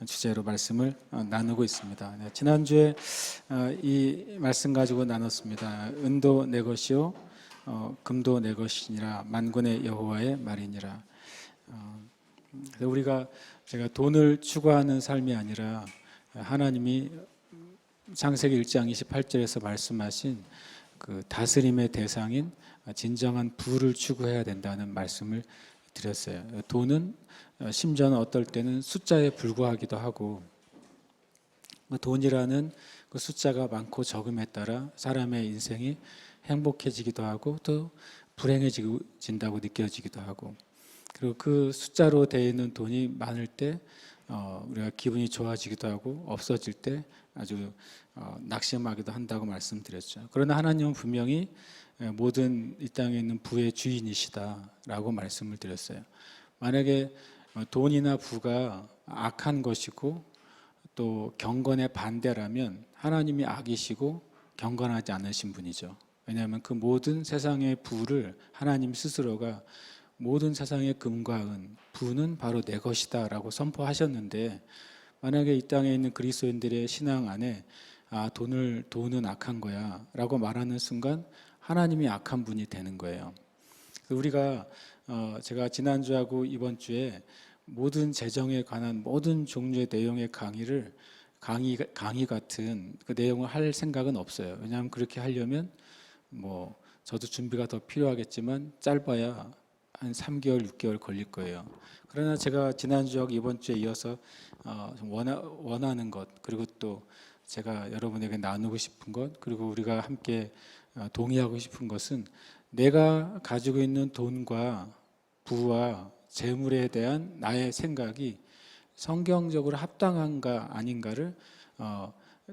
주제로 말씀을 나누고 있습니다. 네, 지난주에 이 말씀 가지고 나눴습니다. 은도 내 것이요 금도 내 것이니라 만군의 여호와의 말이니라. 우리가 제가 돈을 추구하는 삶이 아니라 하나님이 창세기 1장 28절에서 말씀하신 그 다스림의 대상인 진정한 부를 추구해야 된다는 말씀을 드렸어요. 돈은 심지어는 어떨 때는 숫자에 불과하기도 하고, 돈이라는 그 숫자가 많고 적음에 따라 사람의 인생이 행복해지기도 하고 또 불행해진다고 느껴지기도 하고, 그리고 그 숫자로 되어 있는 돈이 많을 때 우리가 기분이 좋아지기도 하고 없어질 때 아주 낙심하기도 한다고 말씀드렸죠. 그러나 하나님은 분명히 모든 이 땅에 있는 부의 주인이시다라고 말씀을 드렸어요. 만약에 돈이나 부가 악한 것이고 또 경건의 반대라면 하나님이 악이시고 경건하지 않으신 분이죠. 왜냐하면 그 모든 세상의 부를 하나님 스스로가 모든 세상의 금과 은, 부는 바로 내 것이다 라고 선포하셨는데, 만약에 이 땅에 있는 그리스도인들의 신앙 안에 돈은 악한 거야 라고 말하는 순간 하나님이 악한 분이 되는 거예요. 우리가 제가 지난주하고 이번 주에 모든 재정에 관한 모든 종류의 내용의 강의 같은 그 내용을 할 생각은 없어요. 왜냐하면 그렇게 하려면 저도 준비가 더 필요하겠지만 짧아야 한 3개월, 6개월 걸릴 거예요. 그러나 제가 지난주하고 이번 주에 이어서 좀 원하는 것, 그리고 또 제가 여러분에게 나누고 싶은 것, 그리고 우리가 함께 동의하고 싶은 것은 내가 가지고 있는 돈과 부와 재물에 대한 나의 생각이 성경적으로 합당한가 아닌가를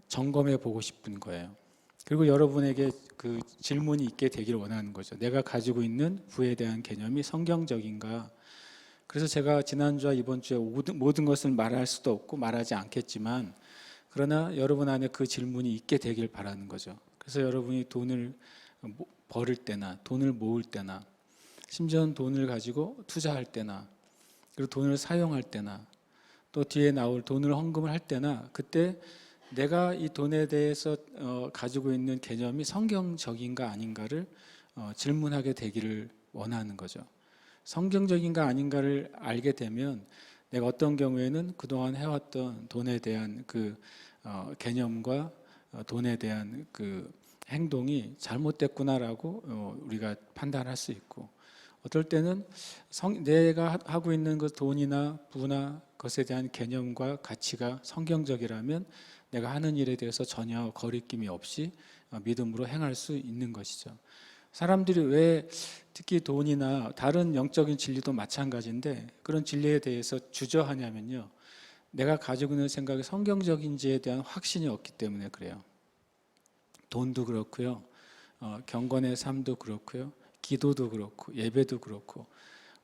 점검해 보고 싶은 거예요. 그리고 여러분에게 그 질문이 있게 되기를 원하는 거죠. 내가 가지고 있는 부에 대한 개념이 성경적인가? 그래서 제가 지난주와 이번 주에 모든 것을 말할 수도 없고 말하지 않겠지만, 그러나 여러분 안에 그 질문이 있게 되길 바라는 거죠. 그래서 여러분이 돈을 벌을 때나 돈을 모을 때나 심지어는 돈을 가지고 투자할 때나 그리고 돈을 사용할 때나 또 뒤에 나올 돈을 헌금을 할 때나, 그때 내가 이 돈에 대해서 가지고 있는 개념이 성경적인가 아닌가를 질문하게 되기를 원하는 거죠. 성경적인가 아닌가를 알게 되면 내가 어떤 경우에는 그동안 해왔던 돈에 대한 그 개념과 돈에 대한 그 행동이 잘못됐구나라고 우리가 판단할 수 있고, 어떨 때는 내가 하고 있는 그 돈이나 부나 것에 대한 개념과 가치가 성경적이라면 내가 하는 일에 대해서 전혀 거리낌이 없이 믿음으로 행할 수 있는 것이죠. 사람들이 왜 특히 돈이나 다른 영적인 진리도 마찬가지인데 그런 진리에 대해서 주저하냐면요, 내가 가지고 있는 생각이 성경적인지에 대한 확신이 없기 때문에 그래요. 돈도 그렇고요, 경건의 삶도 그렇고요, 기도도 그렇고 예배도 그렇고,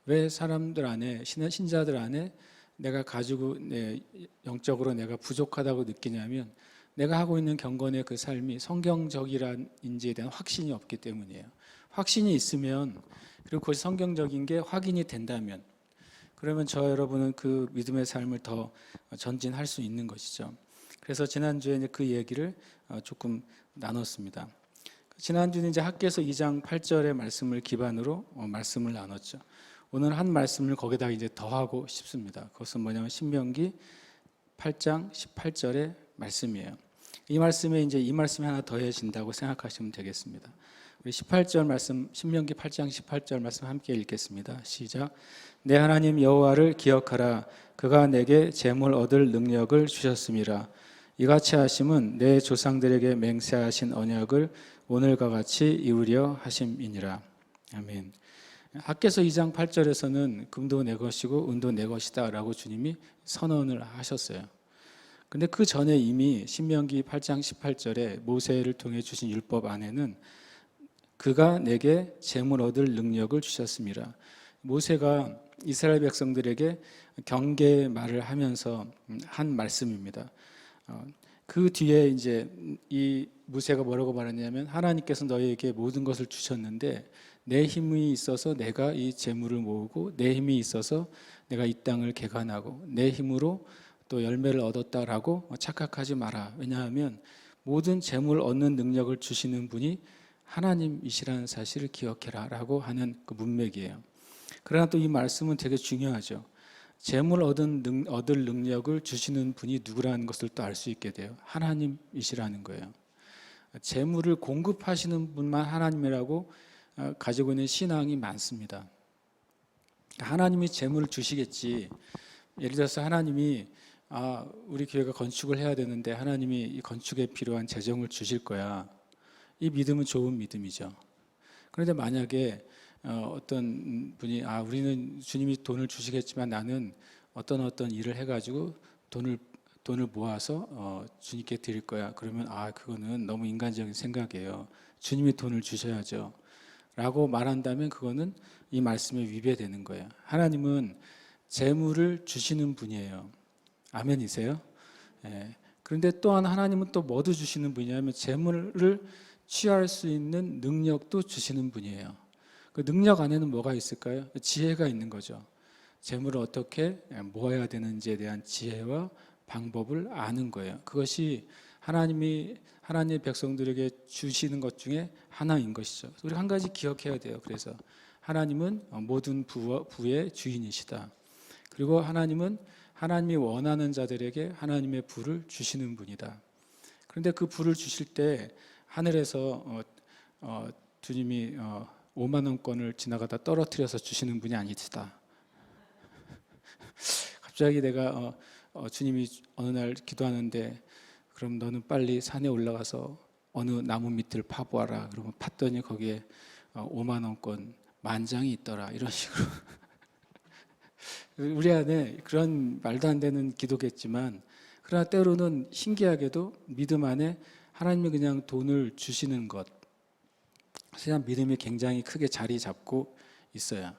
왜 사람들 안에 신자들 안에 내가 가지고 영적으로 내가 부족하다고 느끼냐면 내가 하고 있는 경건의 그 삶이 성경적이란지에 대한 확신이 없기 때문이에요. 확신이 있으면, 그리고 그것이 성경적인 게 확인이 된다면, 그러면 저 여러분은 그 믿음의 삶을 더 전진할 수 있는 것이죠. 그래서 지난주에 그 얘기를 조금 나눴습니다. 지난주는 이제 학개서 2장 8절의 말씀을 기반으로 말씀을 나눴죠. 오늘 한 말씀을 거기다가 이제 더하고 싶습니다. 그것은 뭐냐면 신명기 8장 18절의 말씀이에요. 이 말씀에 이제 이 말씀이 하나 더해진다고 생각하시면 되겠습니다. 우리 18절 말씀, 신명기 8장 18절 말씀 함께 읽겠습니다. 시작. 내 하나님 여호와를 기억하라. 그가 내게 재물 얻을 능력을 주셨음이라. 이같이 하심은 내 조상들에게 맹세하신 언약을 오늘과 같이 이루려 하심이니라. 아멘. 학개서 2장 8절에서는 금도 내 것이고 은도 내 것이다 라고 주님이 선언을 하셨어요. 근데 그 전에 이미 신명기 8장 18절에 모세를 통해 주신 율법 안에는 그가 내게 재물 얻을 능력을 주셨습니다. 모세가 이스라엘 백성들에게 경계의 말을 하면서 한 말씀입니다. 그 뒤에 이제 이 모세가 뭐라고 말했냐면, 하나님께서 너희에게 모든 것을 주셨는데 내 힘이 있어서 내가 이 재물을 모으고 내 힘이 있어서 내가 이 땅을 개간하고 내 힘으로 또 열매를 얻었다라고 착각하지 마라. 왜냐하면 모든 재물 얻는 능력을 주시는 분이 하나님이시라는 사실을 기억해라라고 하는 그 문맥이에요. 그러나 또 이 말씀은 되게 중요하죠. 재물 얻을 능력을 주시는 분이 누구라는 것을 또 알 수 있게 돼요. 하나님이시라는 거예요. 재물을 공급하시는 분만 하나님이라고 가지고 있는 신앙이 많습니다. 하나님이 재물을 주시겠지. 예를 들어서 하나님이 우리 교회가 건축을 해야 되는데 하나님이 이 건축에 필요한 재정을 주실 거야. 이 믿음은 좋은 믿음이죠. 그런데 만약에 어떤 분이 우리는 주님이 돈을 주시겠지만 나는 어떤 일을 해가지고 돈을 모아서 주님께 드릴 거야. 그러면 그거는 너무 인간적인 생각이에요. 주님이 돈을 주셔야죠. 라고 말한다면 그거는 이 말씀에 위배되는 거예요. 하나님은 재물을 주시는 분이에요. 아멘이세요? 예. 그런데 또한 하나님은 또 뭐도 주시는 분이냐면 재물을 취할 수 있는 능력도 주시는 분이에요. 그 능력 안에는 뭐가 있을까요? 지혜가 있는 거죠. 재물을 어떻게 모아야 되는지에 대한 지혜와 방법을 아는 거예요. 그것이 하나님의 백성들에게 주시는 것 중에 하나인 것이죠. 우리 한 가지 기억해야 돼요. 그래서 하나님은 모든 부의 주인이시다. 그리고 하나님은 하나님이 원하는 자들에게 하나님의 부를 주시는 분이다. 그런데 그 부를 주실 때 하늘에서 주님이 5만 원권을 지나가다 떨어뜨려서 주시는 분이 아니시다. 갑자기 내가 주님이 어느 날 기도하는데 그럼 너는 빨리 산에 올라가서 어느 나무 밑을 파보아라. 그러면 팠더니 거기에 5만 원권 만장이 있더라. 이런 식으로 우리 안에 그런 말도 안 되는 기도겠지만 그러나 때로는 신기하게도 믿음 안에 하나님이 그냥 돈을 주시는 것, 그냥 믿음이 굉장히 크게 자리 잡고 있어요.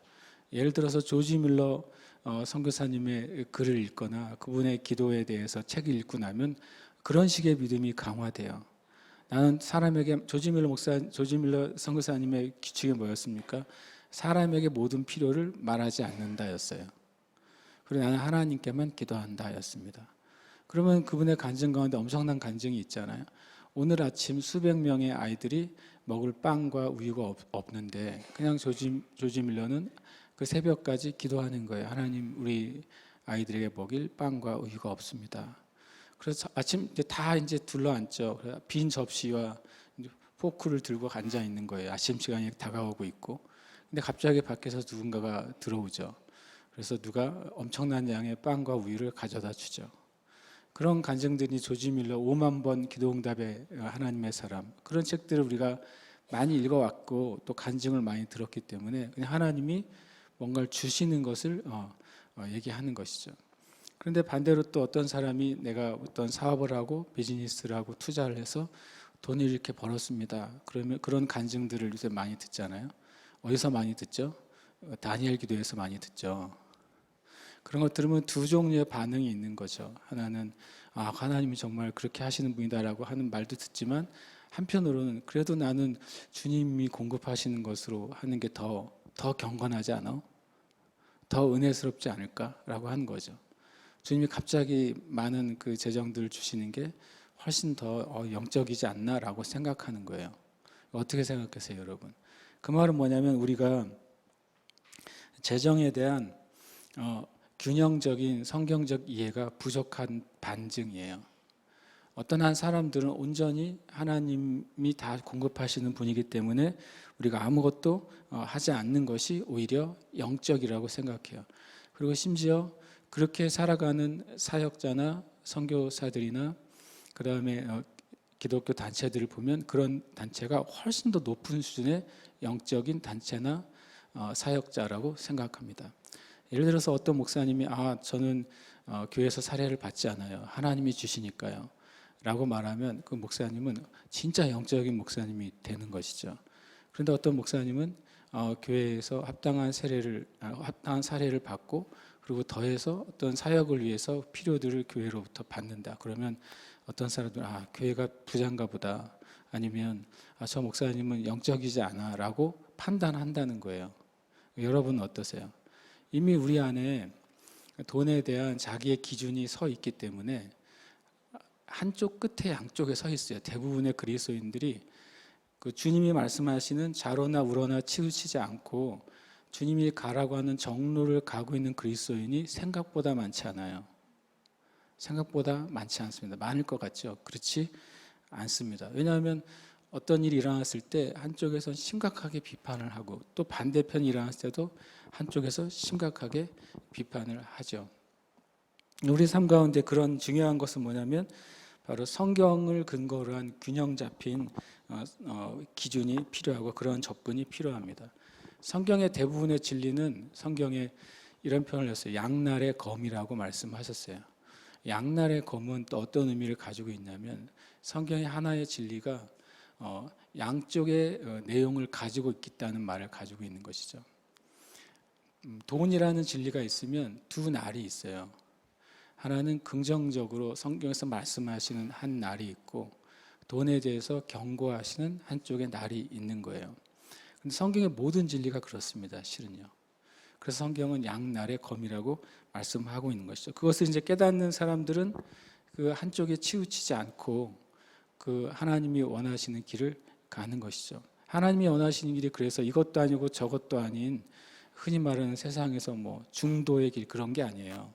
예를 들어서 조지 밀러 선교사님의 글을 읽거나 그분의 기도에 대해서 책을 읽고 나면 그런 식의 믿음이 강화돼요. 나는 사람에게 조지 밀러 선교사님의 규칙이 뭐였습니까? 사람에게 모든 필요를 말하지 않는다였어요. 그리고 나는 하나님께만 기도한다였습니다. 그러면 그분의 간증 가운데 엄청난 간증이 있잖아요. 오늘 아침 수백 명의 아이들이 먹을 빵과 우유가 없는데 그냥 조지 밀러는 그 새벽까지 기도하는 거예요. 하나님, 우리 아이들에게 먹일 빵과 우유가 없습니다. 그래서 아침 이제 둘러앉죠. 빈 접시와 포크를 들고 앉아 있는 거예요. 아침 시간이 다가오고 있고. 근데 갑자기 밖에서 누군가가 들어오죠. 그래서 누가 엄청난 양의 빵과 우유를 가져다 주죠. 그런 간증들이 조지 밀러 5만 번 기도응답의 하나님의 사람, 그런 책들을 우리가 많이 읽어왔고 또 간증을 많이 들었기 때문에 그냥 하나님이 뭔가를 주시는 것을 얘기하는 것이죠. 그런데 반대로 또 어떤 사람이 내가 어떤 사업을 하고 비즈니스를 하고 투자를 해서 돈을 이렇게 벌었습니다. 그러면 그런 간증들을 요새 많이 듣잖아요. 어디서 많이 듣죠? 다니엘 기도에서 많이 듣죠. 그런 것 들으면 두 종류의 반응이 있는 거죠. 하나는 하나님이 정말 그렇게 하시는 분이다라고 하는 말도 듣지만 한편으로는 그래도 나는 주님이 공급하시는 것으로 하는 게 더 경건하지 않아? 더 은혜스럽지 않을까라고 하는 거죠. 주님이 갑자기 많은 그 재정들을 주시는 게 훨씬 더 영적이지 않나라고 생각하는 거예요. 어떻게 생각하세요, 여러분? 그 말은 뭐냐면 우리가 재정에 대한 균형적인 성경적 이해가 부족한 반증이에요. 어떤 한 사람들은 온전히 하나님이 다 공급하시는 분이기 때문에 우리가 아무것도 하지 않는 것이 오히려 영적이라고 생각해요. 그리고 심지어 그렇게 살아가는 사역자나 선교사들이나 그 다음에 기독교 단체들을 보면 그런 단체가 훨씬 더 높은 수준의 영적인 단체나 사역자라고 생각합니다. 예를 들어서 어떤 목사님이 저는 교회에서 사례를 받지 않아요. 하나님이 주시니까요. 라고 말하면 그 목사님은 진짜 영적인 목사님이 되는 것이죠. 그런데 어떤 목사님은 교회에서 합당한 사례를 받고 그리고 더해서 어떤 사역을 위해서 필요들을 교회로부터 받는다. 그러면 어떤 사람들은 교회가 부자인가 보다. 아니면 저 목사님은 영적이지 않아 라고 판단한다는 거예요. 여러분은 어떠세요? 이미 우리 안에 돈에 대한 자기의 기준이 서 있기 때문에 한쪽 끝에 양쪽에 서 있어요. 대부분의 그리스도인들이 그 주님이 말씀하시는 좌로나 우로나 치우치지 않고 주님이 가라고 하는 정로를 가고 있는 그리스도인이 생각보다 많지 않아요. 생각보다 많지 않습니다. 많을 것 같죠? 그렇지 않습니다. 왜냐하면 어떤 일이 일어났을 때 한쪽에서 심각하게 비판을 하고 또 반대편이 일어났을 때도 한쪽에서 심각하게 비판을 하죠. 우리 삶 가운데 그런 중요한 것은 뭐냐면 바로 성경을 근거로 한 균형 잡힌 기준이 필요하고 그런 접근이 필요합니다. 성경의 대부분의 진리는 성경에 이런 표현을 했어요. 양날의 검이라고 말씀하셨어요. 양날의 검은 또 어떤 의미를 가지고 있냐면 성경의 하나의 진리가 양쪽의 내용을 가지고 있다는 말을 가지고 있는 것이죠. 돈이라는 진리가 있으면 두 날이 있어요. 하나는 긍정적으로 성경에서 말씀하시는 한 날이 있고 돈에 대해서 경고하시는 한쪽의 날이 있는 거예요. 근데 성경의 모든 진리가 그렇습니다. 실은요. 그래서 성경은 양날의 검이라고 말씀하고 있는 것이죠. 그것을 이제 깨닫는 사람들은 그 한쪽에 치우치지 않고 그 하나님이 원하시는 길을 가는 것이죠. 하나님이 원하시는 길이 그래서 이것도 아니고 저것도 아닌 흔히 말하는 세상에서 뭐 중도의 길 그런 게 아니에요.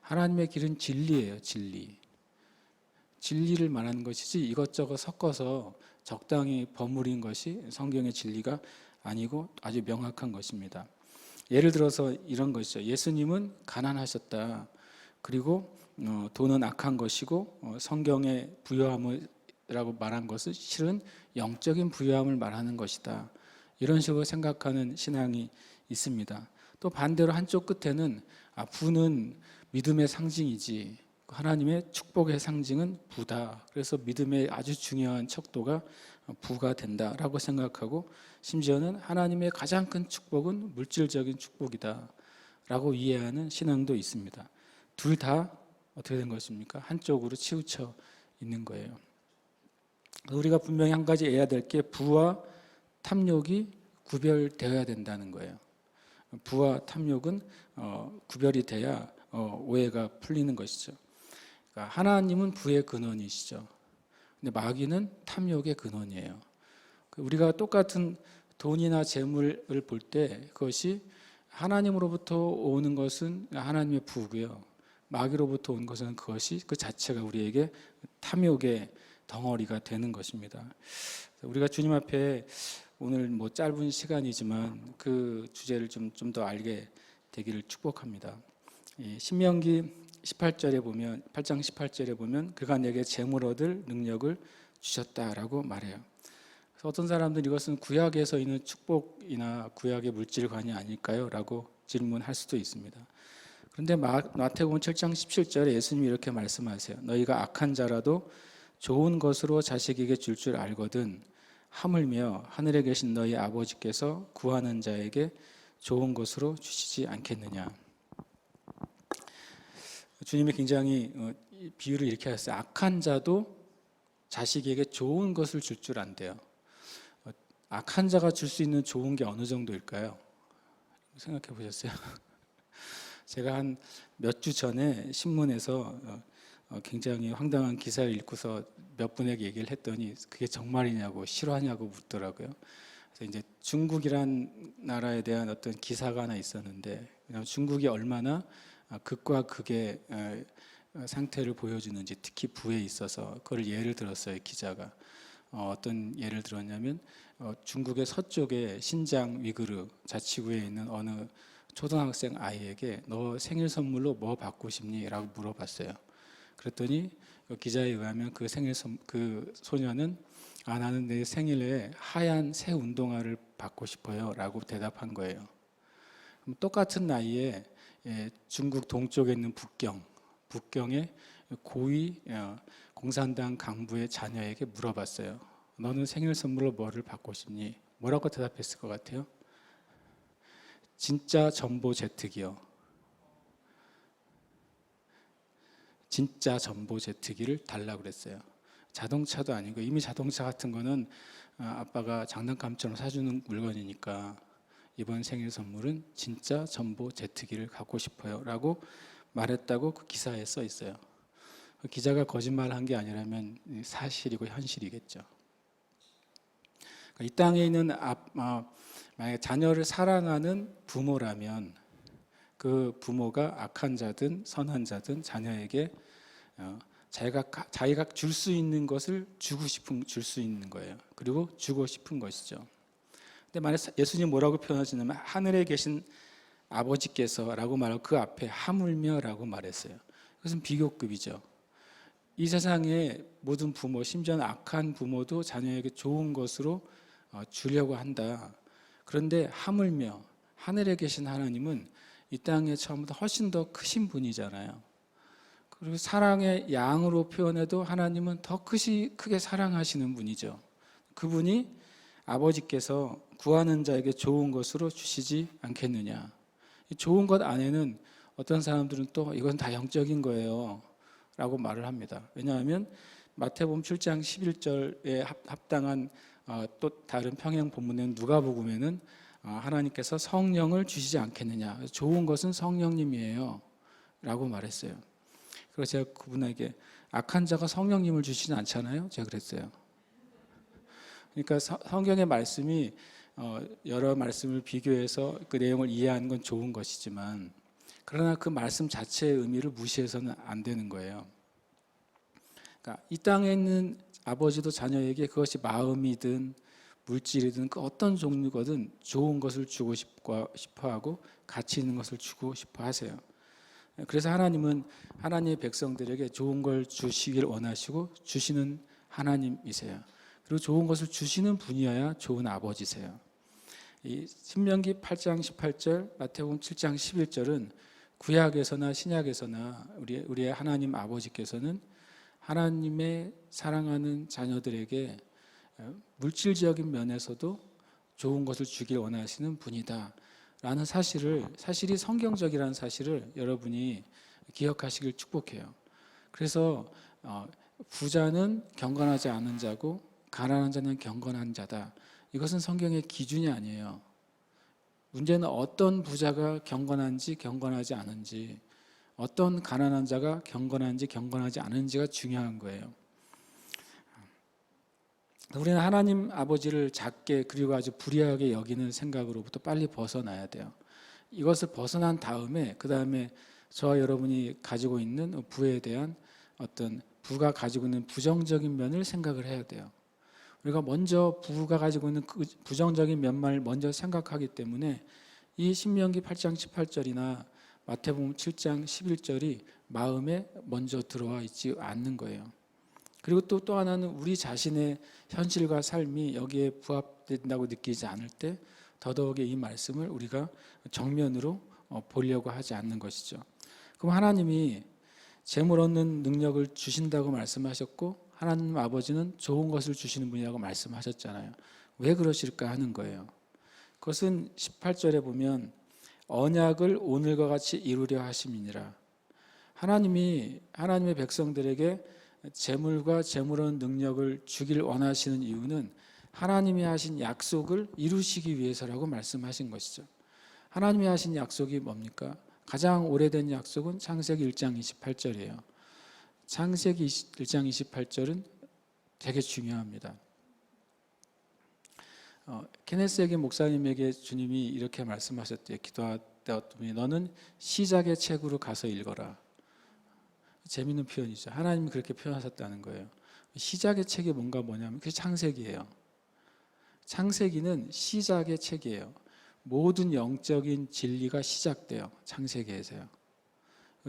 하나님의 길은 진리예요. 진리. 진리를 말하는 것이지 이것저것 섞어서 적당히 버무린 것이 성경의 진리가 아니고 아주 명확한 것입니다. 예를 들어서 이런 것이죠. 예수님은 가난하셨다. 그리고 돈은 악한 것이고 성경의 부유함이라고 말한 것은 실은 영적인 부유함을 말하는 것이다. 이런 식으로 생각하는 신앙이 있습니다. 또 반대로 한쪽 끝에는 부는 믿음의 상징이지 하나님의 축복의 상징은 부다. 그래서 믿음의 아주 중요한 척도가 부가 된다라고 생각하고 심지어는 하나님의 가장 큰 축복은 물질적인 축복이다 라고 이해하는 신앙도 있습니다. 둘 다 어떻게 된 것입니까? 한쪽으로 치우쳐 있는 거예요. 우리가 분명히 한 가지 해야 될 게 부와 탐욕이 구별되어야 된다는 거예요. 부와 탐욕은 구별이 돼야 오해가 풀리는 것이죠. 그러니까 하나님은 부의 근원이시죠. 근데 마귀는 탐욕의 근원이에요. 우리가 똑같은 돈이나 재물을 볼 때 그것이 하나님으로부터 오는 것은 하나님의 부고요. 마귀로부터 온 것은 그것이 그 자체가 우리에게 탐욕의 덩어리가 되는 것입니다. 우리가 주님 앞에 오늘 뭐 짧은 시간이지만 그 주제를 좀 더 알게 되기를 축복합니다. 신명기 18절에 보면 8장 18절에 보면 그가 내게 재물 얻을 능력을 주셨다라고 말해요. 그래서 어떤 사람들은 이것은 구약에서 있는 축복이나 구약의 물질관이 아닐까요? 라고 질문할 수도 있습니다. 그런데 마태복음 7장 17절에 예수님이 이렇게 말씀하세요. 너희가 악한 자라도 좋은 것으로 자식에게 줄 알거든 하물며 하늘에 계신 너희 아버지께서 구하는 자에게 좋은 것으로 주시지 않겠느냐. 주님이 굉장히 비유를 이렇게 하셨어요. 악한 자도 자식에게 좋은 것을 줄 안대요. 악한 자가 줄 수 있는 좋은 게 어느 정도일까요? 생각해 보셨어요? 제가 한 몇 주 전에 신문에서 굉장히 황당한 기사를 읽고서 몇 분에게 얘기를 했더니 그게 정말이냐고 실화냐고 묻더라고요. 그래서 이제 중국이란 나라에 대한 어떤 기사가 하나 있었는데 중국이 얼마나 극과 극의 상태를 보여주는지 특히 부에 있어서 그걸 예를 들었어요. 기자가 어떤 예를 들었냐면 중국의 서쪽에 신장 위구르 자치구에 있는 어느 초등학생 아이에게 너 생일 선물로 뭐 받고 싶니? 라고 물어봤어요. 그랬더니 기자에 의하면 그 소녀는 나는 내 생일에 하얀 새 운동화를 받고 싶어요 라고 대답한 거예요. 그럼 똑같은 나이에 중국 동쪽에 있는 북경의 고위 공산당 강부의 자녀에게 물어봤어요. 너는 생일 선물로 뭐를 받고 싶니? 뭐라고 대답했을 것 같아요? 진짜 전보 제트기요. 진짜 전보 제트기를 달라고 그랬어요. 자동차도 아니고 이미 자동차 같은 거는 아빠가 장난감처럼 사주는 물건이니까 이번 생일 선물은 진짜 전보 제트기를 갖고 싶어요 라고 말했다고 그 기사에 써 있어요. 그 기자가 거짓말한 게 아니라면 사실이고 현실이겠죠. 이 땅에 있는 만약에 자녀를 사랑하는 부모라면 그 부모가 악한 자든 선한 자든 자녀에게 자기가 줄 수 있는 것을 줄 수 있는 거예요. 그리고 주고 싶은 것이죠. 근데 만약 예수님 뭐라고 표현하시냐면 하늘에 계신 아버지께서라고 말하고 그 앞에 하물며라고 말했어요. 그것은 비교급이죠. 이 세상의 모든 부모, 심지어는 악한 부모도 자녀에게 좋은 것으로 주려고 한다. 그런데 하물며 하늘에 계신 하나님은 이 땅에 처음부터 훨씬 더 크신 분이잖아요. 그리고 사랑의 양으로 표현해도 하나님은 더 크게 사랑하시는 분이죠. 그분이 아버지께서 구하는 자에게 좋은 것으로 주시지 않겠느냐. 좋은 것 안에는 어떤 사람들은 또 이건 다 영적인 거예요 라고 말을 합니다. 왜냐하면 마태복음 7장 11절에 합당한 또 다른 평행 본문에는 누가복음에는 하나님께서 성령을 주시지 않겠느냐. 좋은 것은 성령님이에요 라고 말했어요. 그래서 제가 그분에게 악한 자가 성령님을 주시진 않잖아요. 제가 그랬어요. 그러니까 성경의 말씀이 여러 말씀을 비교해서 그 내용을 이해하는 건 좋은 것이지만 그러나 그 말씀 자체의 의미를 무시해서는 안 되는 거예요. 그러니까 이 땅에 있는 아버지도 자녀에게 그것이 마음이든 물질이든 그 어떤 종류거든 좋은 것을 주고 싶어 하고 가치 있는 것을 주고 싶어 하세요. 그래서 하나님은 하나님의 백성들에게 좋은 걸 주시길 원하시고 주시는 하나님이세요. 그리고 좋은 것을 주시는 분이어야 좋은 아버지세요. 이 신명기 8장 18절, 마태복음 7장 11절은 구약에서나 신약에서나 우리의 하나님 아버지께서는 하나님의 사랑하는 자녀들에게 물질적인 면에서도 좋은 것을 주길 원하시는 분이다 라는 사실이 성경적이라는 사실을 여러분이 기억하시길 축복해요. 그래서 부자는 경건하지 않은 자고 가난한 자는 경건한 자다. 이것은 성경의 기준이 아니에요. 문제는 어떤 부자가 경건한지 경건하지 않은지, 어떤 가난한 자가 경건한지 경건하지 않은지가 중요한 거예요. 우리는 하나님 아버지를 작게 그리고 아주 불의하게 여기는 생각으로부터 빨리 벗어나야 돼요. 이것을 벗어난 다음에 그 다음에 저와 여러분이 가지고 있는 부에 대한 어떤 부가 가지고 있는 부정적인 면을 생각을 해야 돼요. 우리가 먼저 부가 가지고 있는 그 부정적인 면만을 먼저 생각하기 때문에 이 신명기 8장 18절이나 마태복음 7장 11절이 마음에 먼저 들어와 있지 않는 거예요. 그리고 또 하나는 우리 자신의 현실과 삶이 여기에 부합된다고 느끼지 않을 때 더더욱이 이 말씀을 우리가 정면으로 보려고 하지 않는 것이죠. 그럼 하나님이 재물 얻는 능력을 주신다고 말씀하셨고 하나님 아버지는 좋은 것을 주시는 분이라고 말씀하셨잖아요. 왜 그러실까 하는 거예요. 그것은 18절에 보면 언약을 오늘과 같이 이루려 하심이니라. 하나님이 하나님의 백성들에게 재물과 재물 얻는 능력을 주길 원하시는 이유는 하나님이 하신 약속을 이루시기 위해서라고 말씀하신 것이죠. 하나님이 하신 약속이 뭡니까? 가장 오래된 약속은 창세기 1장 28절이에요. 창세기 1장 28절은 되게 중요합니다. 케네스 에겐 목사님에게 주님이 이렇게 말씀하셨대요. 기도하더니 너는 시작의 책으로 가서 읽어라. 재미있는 표현이죠. 하나님이 그렇게 표현하셨다는 거예요. 시작의 책이 뭐냐면 그게 창세기예요. 창세기는 시작의 책이에요. 모든 영적인 진리가 시작돼요. 창세기에서요.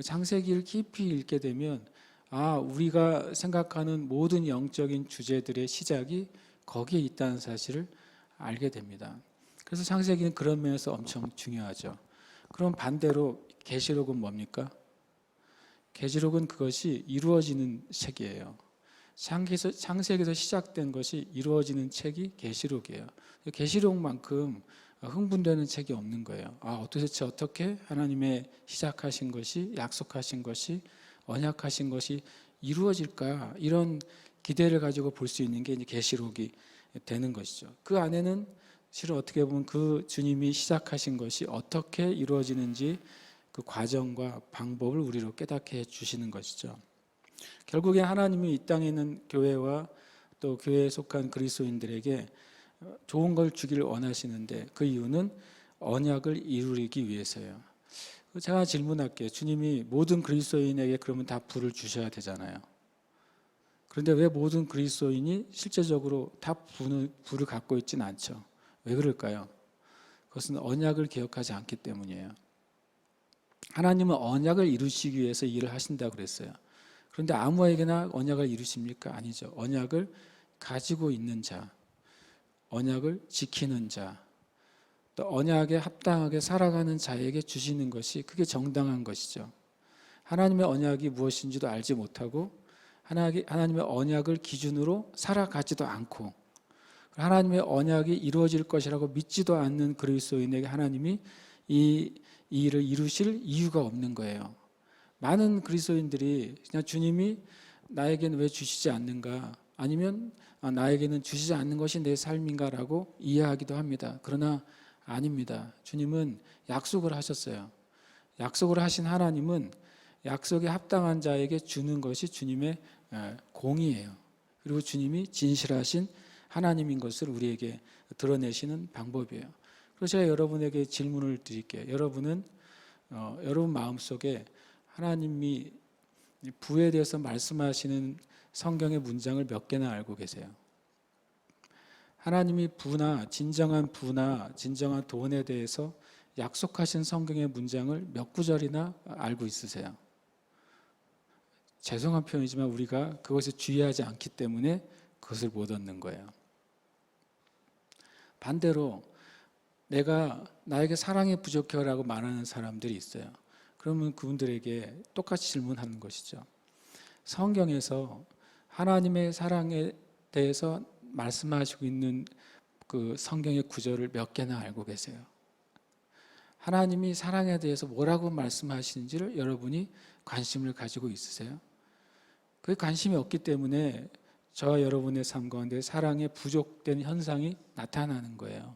창세기를 깊이 읽게 되면 우리가 생각하는 모든 영적인 주제들의 시작이 거기에 있다는 사실을 알게 됩니다. 그래서 창세기는 그런 면에서 엄청 중요하죠. 그럼 반대로 계시록은 뭡니까? 계시록은 그것이 이루어지는 책이에요. 창세기에서 시작된 것이 이루어지는 책이 계시록이에요. 계시록만큼 흥분되는 책이 없는 거예요. 도대체 어떻게 하나님의 시작하신 것이, 약속하신 것이, 언약하신 것이 이루어질까? 이런 기대를 가지고 볼 수 있는 게 이제 계시록이 되는 것이죠. 그 안에는 실은 어떻게 보면 그 주님이 시작하신 것이 어떻게 이루어지는지 그 과정과 방법을 우리로 깨닫게 해 주시는 것이죠. 결국에 하나님이 이 땅에 있는 교회와 또 교회에 속한 그리스도인들에게 좋은 걸 주기를 원하시는데 그 이유는 언약을 이루기 위해서예요. 제가 질문할게요. 주님이 모든 그리스도인에게 그러면 다 불을 주셔야 되잖아요. 그런데 왜 모든 그리스도인이 실제적으로 다 불을 갖고 있지는 않죠? 왜 그럴까요? 그것은 언약을 기억하지 않기 때문이에요. 하나님은 언약을 이루시기 위해서 일을 하신다고 그랬어요. 그런데 아무에게나 언약을 이루십니까? 아니죠. 언약을 가지고 있는 자, 언약을 지키는 자, 또 언약에 합당하게 살아가는 자에게 주시는 것이 그게 정당한 것이죠. 하나님의 언약이 무엇인지도 알지 못하고 하나님의 언약을 기준으로 살아가지도 않고 하나님의 언약이 이루어질 것이라고 믿지도 않는 그리스도인에게 하나님이 이 일을 이루실 이유가 없는 거예요. 많은 그리스도인들이 그냥 주님이 나에게는 왜 주시지 않는가, 아니면 나에게는 주시지 않는 것이 내 삶인가라고 이해하기도 합니다. 그러나 아닙니다. 주님은 약속을 하셨어요. 약속을 하신 하나님은 약속에 합당한 자에게 주는 것이 주님의 공의예요. 그리고 주님이 진실하신 하나님인 것을 우리에게 드러내시는 방법이에요. 그래서 제가 여러분에게 질문을 드릴게요. 여러분은 여러분 마음속에 하나님이 부에 대해서 말씀하시는 성경의 문장을 몇 개나 알고 계세요? 하나님이 부나 진정한 돈에 대해서 약속하신 성경의 문장을 몇 구절이나 알고 있으세요? 죄송한 표현이지만 우리가 그것에 주의하지 않기 때문에 그것을 못 얻는 거예요. 반대로 나에게 사랑이 부족해라고 말하는 사람들이 있어요. 그러면 그분들에게 똑같이 질문하는 것이죠. 성경에서 하나님의 사랑에 대해서 말씀하시고 있는 그 성경의 구절을 몇 개나 알고 계세요? 하나님이 사랑에 대해서 뭐라고 말씀하시는지를 여러분이 관심을 가지고 있으세요? 그 관심이 없기 때문에 저와 여러분의 삶 가운데 사랑에 부족된 현상이 나타나는 거예요.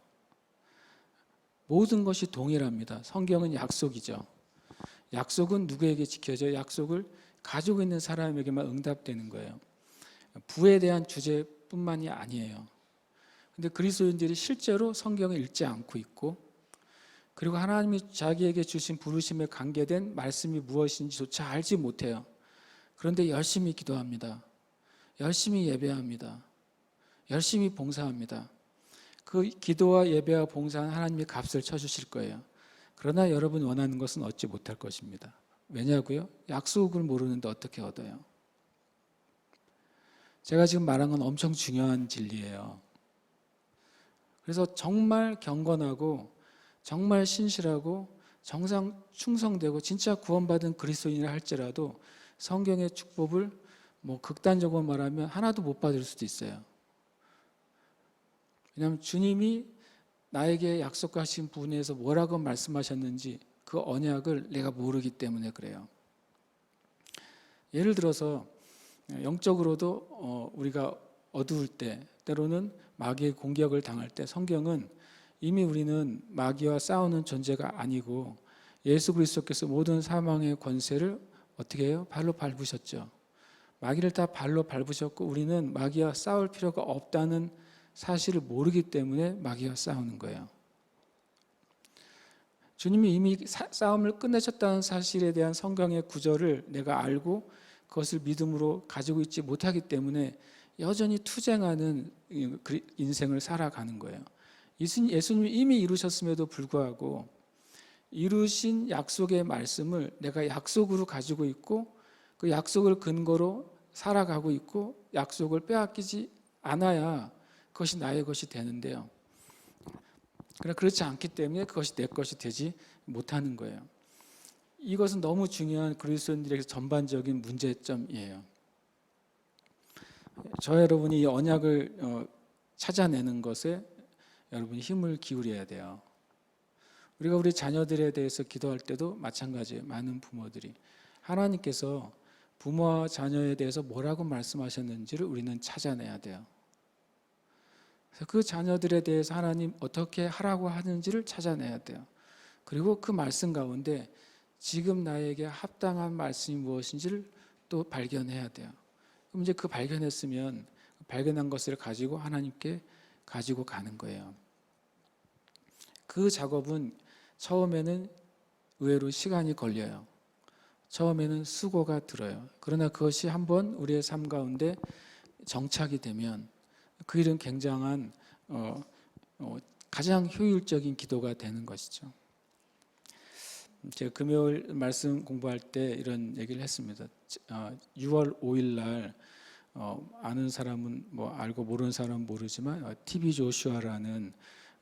모든 것이 동일합니다. 성경은 약속이죠. 약속은 누구에게 지켜져요? 약속을 가지고 있는 사람에게만 응답되는 거예요. 부에 대한 주제뿐만이 아니에요. 근데 그리스도인들이 실제로 성경을 읽지 않고 있고, 그리고 하나님이 자기에게 주신 부르심에 관계된 말씀이 무엇인지조차 알지 못해요. 그런데 열심히 기도합니다. 열심히 예배합니다. 열심히 봉사합니다. 그 기도와 예배와 봉사는 하나님이 값을 쳐주실 거예요. 그러나 여러분 원하는 것은 얻지 못할 것입니다. 왜냐고요? 약속을 모르는데 어떻게 얻어요? 제가 지금 말한 건 엄청 중요한 진리예요. 그래서 정말 경건하고 정말 신실하고 정상 충성되고 진짜 구원받은 그리스도인이라 할지라도 성경의 축복을 극단적으로 말하면 하나도 못 받을 수도 있어요. 왜냐하면 주님이 나에게 약속하신 부분에서 뭐라고 말씀하셨는지 그 언약을 내가 모르기 때문에 그래요. 예를 들어서 영적으로도 우리가 어두울 때, 때로는 마귀의 공격을 당할 때 성경은 이미 우리는 마귀와 싸우는 존재가 아니고 예수 그리스도께서 모든 사망의 권세를 어떻게 해요? 발로 밟으셨죠. 마귀를 다 발로 밟으셨고 우리는 마귀와 싸울 필요가 없다는 사실을 모르기 때문에 마귀와 싸우는 거예요. 주님이 이미 싸움을 끝내셨다는 사실에 대한 성경의 구절을 내가 알고 그것을 믿음으로 가지고 있지 못하기 때문에 여전히 투쟁하는 인생을 살아가는 거예요. 예수님이 이미 이루셨음에도 불구하고 이루신 약속의 말씀을 내가 약속으로 가지고 있고 그 약속을 근거로 살아가고 있고 약속을 빼앗기지 않아야 그것이 나의 것이 되는데요. 그러나 그렇지 않기 때문에 그것이 내 것이 되지 못하는 거예요. 이것은 너무 중요한 그리스도인들에게 전반적인 문제점이에요. 저 여러분이 이 언약을 찾아내는 것에 여러분이 힘을 기울여야 돼요. 우리가 우리 자녀들에 대해서 기도할 때도 마찬가지예요. 많은 부모들이 하나님께서 부모와 자녀에 대해서 뭐라고 말씀하셨는지를 우리는 찾아내야 돼요. 그래서 그 자녀들에 대해서 하나님 어떻게 하라고 하는지를 찾아내야 돼요. 그리고 그 말씀 가운데 지금 나에게 합당한 말씀이 무엇인지를 또 발견해야 돼요. 그럼 이제 그 발견했으면 발견한 것을 가지고 하나님께 가지고 가는 거예요. 그 작업은 처음에는 의외로 시간이 걸려요. 처음에는 수고가 들어요. 그러나 그것이 한번 우리의 삶 가운데 정착이 되면 그 일은 굉장한 가장 효율적인 기도가 되는 것이죠. 제가 금요일 말씀 공부할 때 이런 얘기를 했습니다. 6월 5일 날 아는 사람은 뭐 알고 모르는 사람은 모르지만 TV 조슈아라는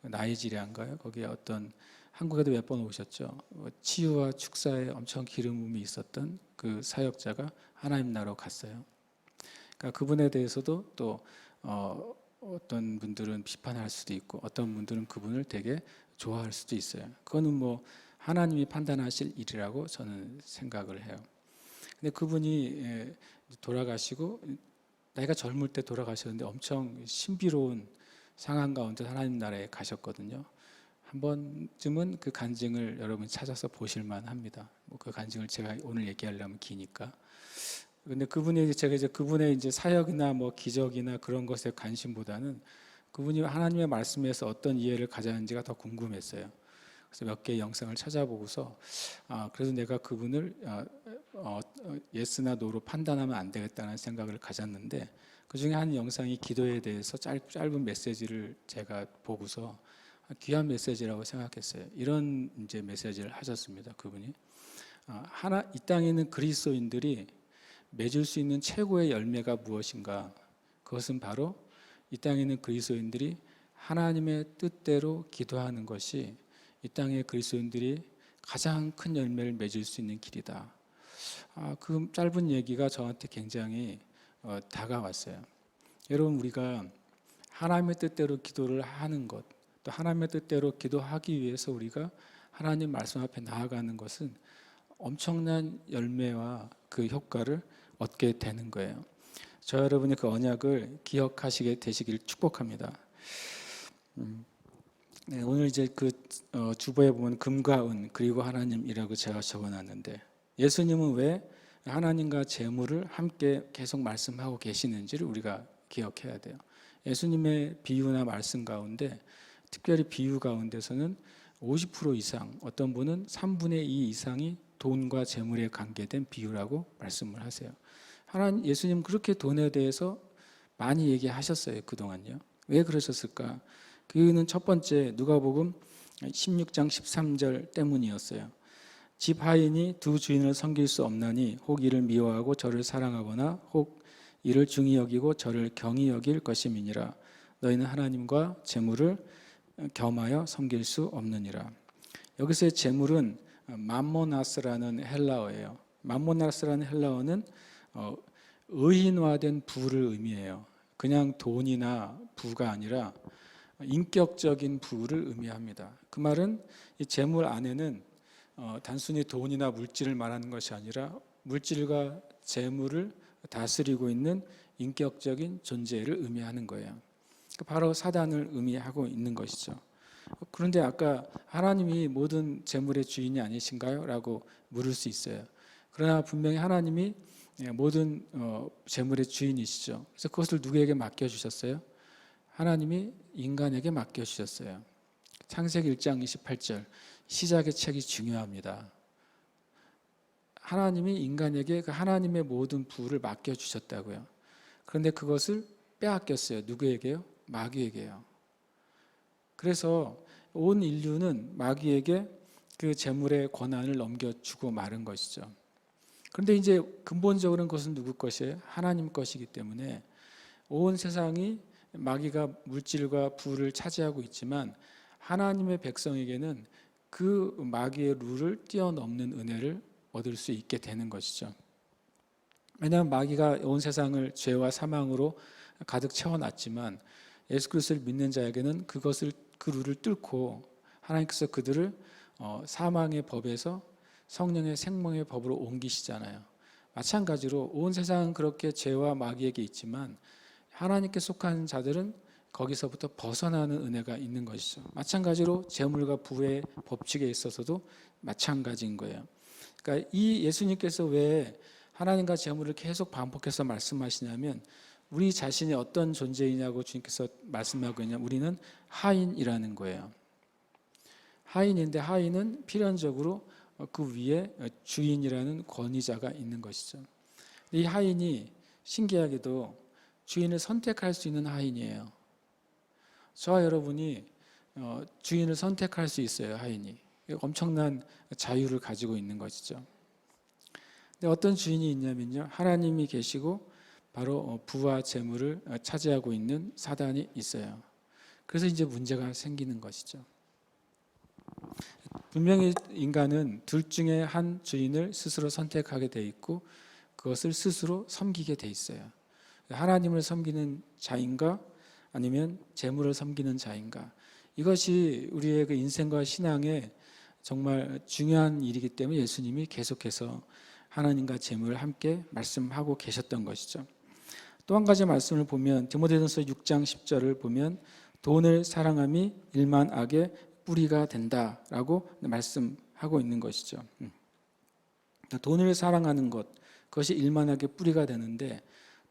나이지리아인가요? 거기에 어떤 한국에도 몇 번 오셨죠. 치유와 축사에 엄청 기름 부음이 있었던 그 사역자가 하나님 나라로 갔어요. 그러니까 그분에 대해서도 또 어떤 분들은 비판할 수도 있고 어떤 분들은 그분을 되게 좋아할 수도 있어요. 그거는 뭐 하나님이 판단하실 일이라고 저는 생각을 해요. 근데 그분이 돌아가시고 나이가 젊을 때 돌아가셨는데 엄청 신비로운 상황 가운데 하나님 나라에 가셨거든요. 한 번쯤은 그 간증을 여러분이 찾아서 보실만 합니다. 뭐 그 간증을 제가 오늘 얘기하려면 기니까. 근데 제가 이제 그분의 이제 사역이나 뭐 기적이나 그런 것에 관심보다는 그분이 하나님의 말씀에서 어떤 이해를 가졌는지가 더 궁금했어요. 그래서 몇 개의 영상을 찾아보고서 그래서 내가 그분을 예스나 노로 판단하면 안 되겠다는 생각을 가졌는데 그 중에 한 영상이 기도에 대해서 짧은 메시지를 제가 보고서 귀한 메시지라고 생각했어요. 이런 이제 메시지를 하셨습니다. 그분이 이 땅에 있는 그리스도인들이 맺을 수 있는 최고의 열매가 무엇인가? 그것은 바로 이 땅에 있는 그리스도인들이 하나님의 뜻대로 기도하는 것이 이 땅의 그리스도인들이 가장 큰 열매를 맺을 수 있는 길이다. 그 짧은 얘기가 저한테 굉장히 다가왔어요. 여러분, 우리가 하나님의 뜻대로 기도를 하는 것, 또 하나님의 뜻대로 기도하기 위해서 우리가 하나님 말씀 앞에 나아가는 것은 엄청난 열매와 그 효과를 얻게 되는 거예요. 저 여러분이 그 언약을 기억하시게 되시길 축복합니다. 네, 오늘 이제 그 주보에 보면 금과 은 그리고 하나님이라고 제가 적어놨는데 예수님은 왜 하나님과 재물을 함께 계속 말씀하고 계시는지를 우리가 기억해야 돼요. 예수님의 비유나 말씀 가운데 특별히 비유 가운데서는 50% 이상, 어떤 분은 3분의 2 이상이 돈과 재물에 관계된 비유라고 말씀을 하세요. 예수님 그렇게 돈에 대해서 많이 얘기하셨어요. 그동안요. 왜 그러셨을까? 그 이유는 첫 번째 누가복음 16장 13절 때문이었어요. 집 하인이 두 주인을 섬길 수 없나니 혹 이를 미워하고 저를 사랑하거나 혹 이를 중히 여기고 저를 경히 여길 것임이니라. 너희는 하나님과 재물을 겸하여 섬길 수 없느니라. 여기서의 재물은 맘모나스라는 헬라어예요. 맘모나스라는 헬라어는 의인화된 부를 의미해요. 그냥 돈이나 부가 아니라 인격적인 부를 의미합니다. 그 말은 이 재물 안에는 단순히 돈이나 물질을 말하는 것이 아니라 물질과 재물을 다스리고 있는 인격적인 존재를 의미하는 거예요. 바로 사단을 의미하고 있는 것이죠. 그런데 아까 하나님이 모든 재물의 주인이 아니신가요? 라고 물을 수 있어요. 그러나 분명히 하나님이 모든 재물의 주인이시죠. 그래서 그것을 누구에게 맡겨주셨어요? 하나님이 인간에게 맡겨주셨어요. 창세기 1장 28절 시작의 책이 중요합니다. 하나님이 인간에게 그 하나님의 모든 부를 맡겨주셨다고요. 그런데 그것을 빼앗겼어요. 누구에게요? 마귀에게요. 그래서 온 인류는 마귀에게 그 재물의 권한을 넘겨주고 마른 것이죠. 그런데 이제 근본적으로는 그것은 누구 것이에요? 하나님 것이기 때문에 온 세상이 마귀가 물질과 부를 차지하고 있지만 하나님의 백성에게는 그 마귀의 룰을 뛰어넘는 은혜를 얻을 수 있게 되는 것이죠. 왜냐하면 마귀가 온 세상을 죄와 사망으로 가득 채워놨지만 예수 그리스도를 믿는 자에게는 그 룰을 뚫고 하나님께서 그들을 사망의 법에서 성령의 생명의 법으로 옮기시잖아요. 마찬가지로 온 세상은 그렇게 죄와 마귀에게 있지만 하나님께 속한 자들은 거기서부터 벗어나는 은혜가 있는 것이죠. 마찬가지로 재물과 부의 법칙에 있어서도 마찬가지인 거예요. 그러니까 이 예수님께서 왜 하나님과 재물을 계속 반복해서 말씀하시냐면 우리 자신이 어떤 존재이냐고 주님께서 말씀하고 있냐면 우리는 하인이라는 거예요. 하인인데 하인은 필연적으로 그 위에 주인이라는 권위자가 있는 것이죠. 이 하인이 신기하게도 주인을 선택할 수 있는 하인이에요. 저와 여러분이 주인을 선택할 수 있어요. 하인이 엄청난 자유를 가지고 있는 것이죠. 근데 어떤 주인이 있냐면요, 하나님이 계시고 바로 부와 재물을 차지하고 있는 사단이 있어요. 그래서 이제 문제가 생기는 것이죠. 분명히 인간은 둘 중에 한 주인을 스스로 선택하게 돼 있고 그것을 스스로 섬기게 돼 있어요. 하나님을 섬기는 자인가 아니면 재물을 섬기는 자인가, 이것이 우리의 그 인생과 신앙에 정말 중요한 일이기 때문에 예수님이 계속해서 하나님과 재물을 함께 말씀하고 계셨던 것이죠. 또 한 가지 말씀을 보면 디모데전서 6장 10절을 보면 돈을 사랑함이 일만 악의 뿌리가 된다라고 말씀하고 있는 것이죠. 돈을 사랑하는 것, 그것이 일만 악의 뿌리가 되는데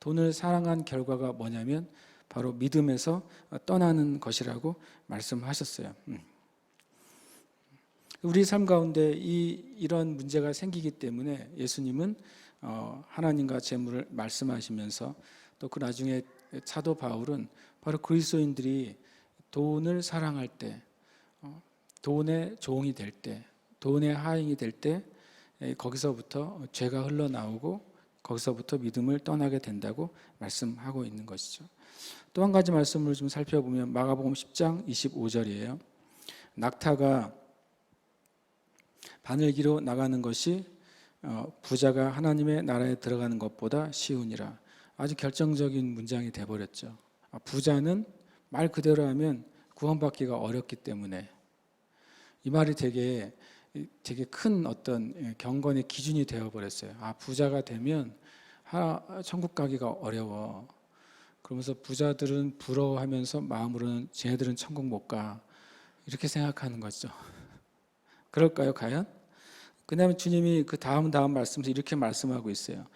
돈을 사랑한 결과가 뭐냐면 바로 믿음에서 떠나는 것이라고 말씀하셨어요. 우리 삶 가운데 이런 문제가 생기기 때문에 예수님은 하나님과 재물을 말씀하시면서 또 그 나중에 사도 바울은 바로 그리스도인들이 돈을 사랑할 때, 돈의 종이 될 때, 돈의 하인이 될 때 거기서부터 죄가 흘러나오고 거기서부터 믿음을 떠나게 된다고 말씀하고 있는 것이죠. 또 한 가지 말씀을 좀 살펴보면 마가복음 10장 25절이에요. 낙타가 바늘기로 나가는 것이 부자가 하나님의 나라에 들어가는 것보다 쉬우니라. 아주 결정적인 문장이 돼버렸죠. 부자는 말 그대로 하면 구원받기가 어렵기 때문에, 이 말이 되게 큰 어떤 경건의 기준이 되어버렸어요. 부자가 되면 천국 가기가 어려워. 그러면서 부자들은 부러워하면서 마음으로는 쟤네들은 천국 못 가, 이렇게 생각하는 거죠. 그럴까요, 과연? 그다음에 주님이 그 다음 말씀에서 이렇게 말씀하고 있어요.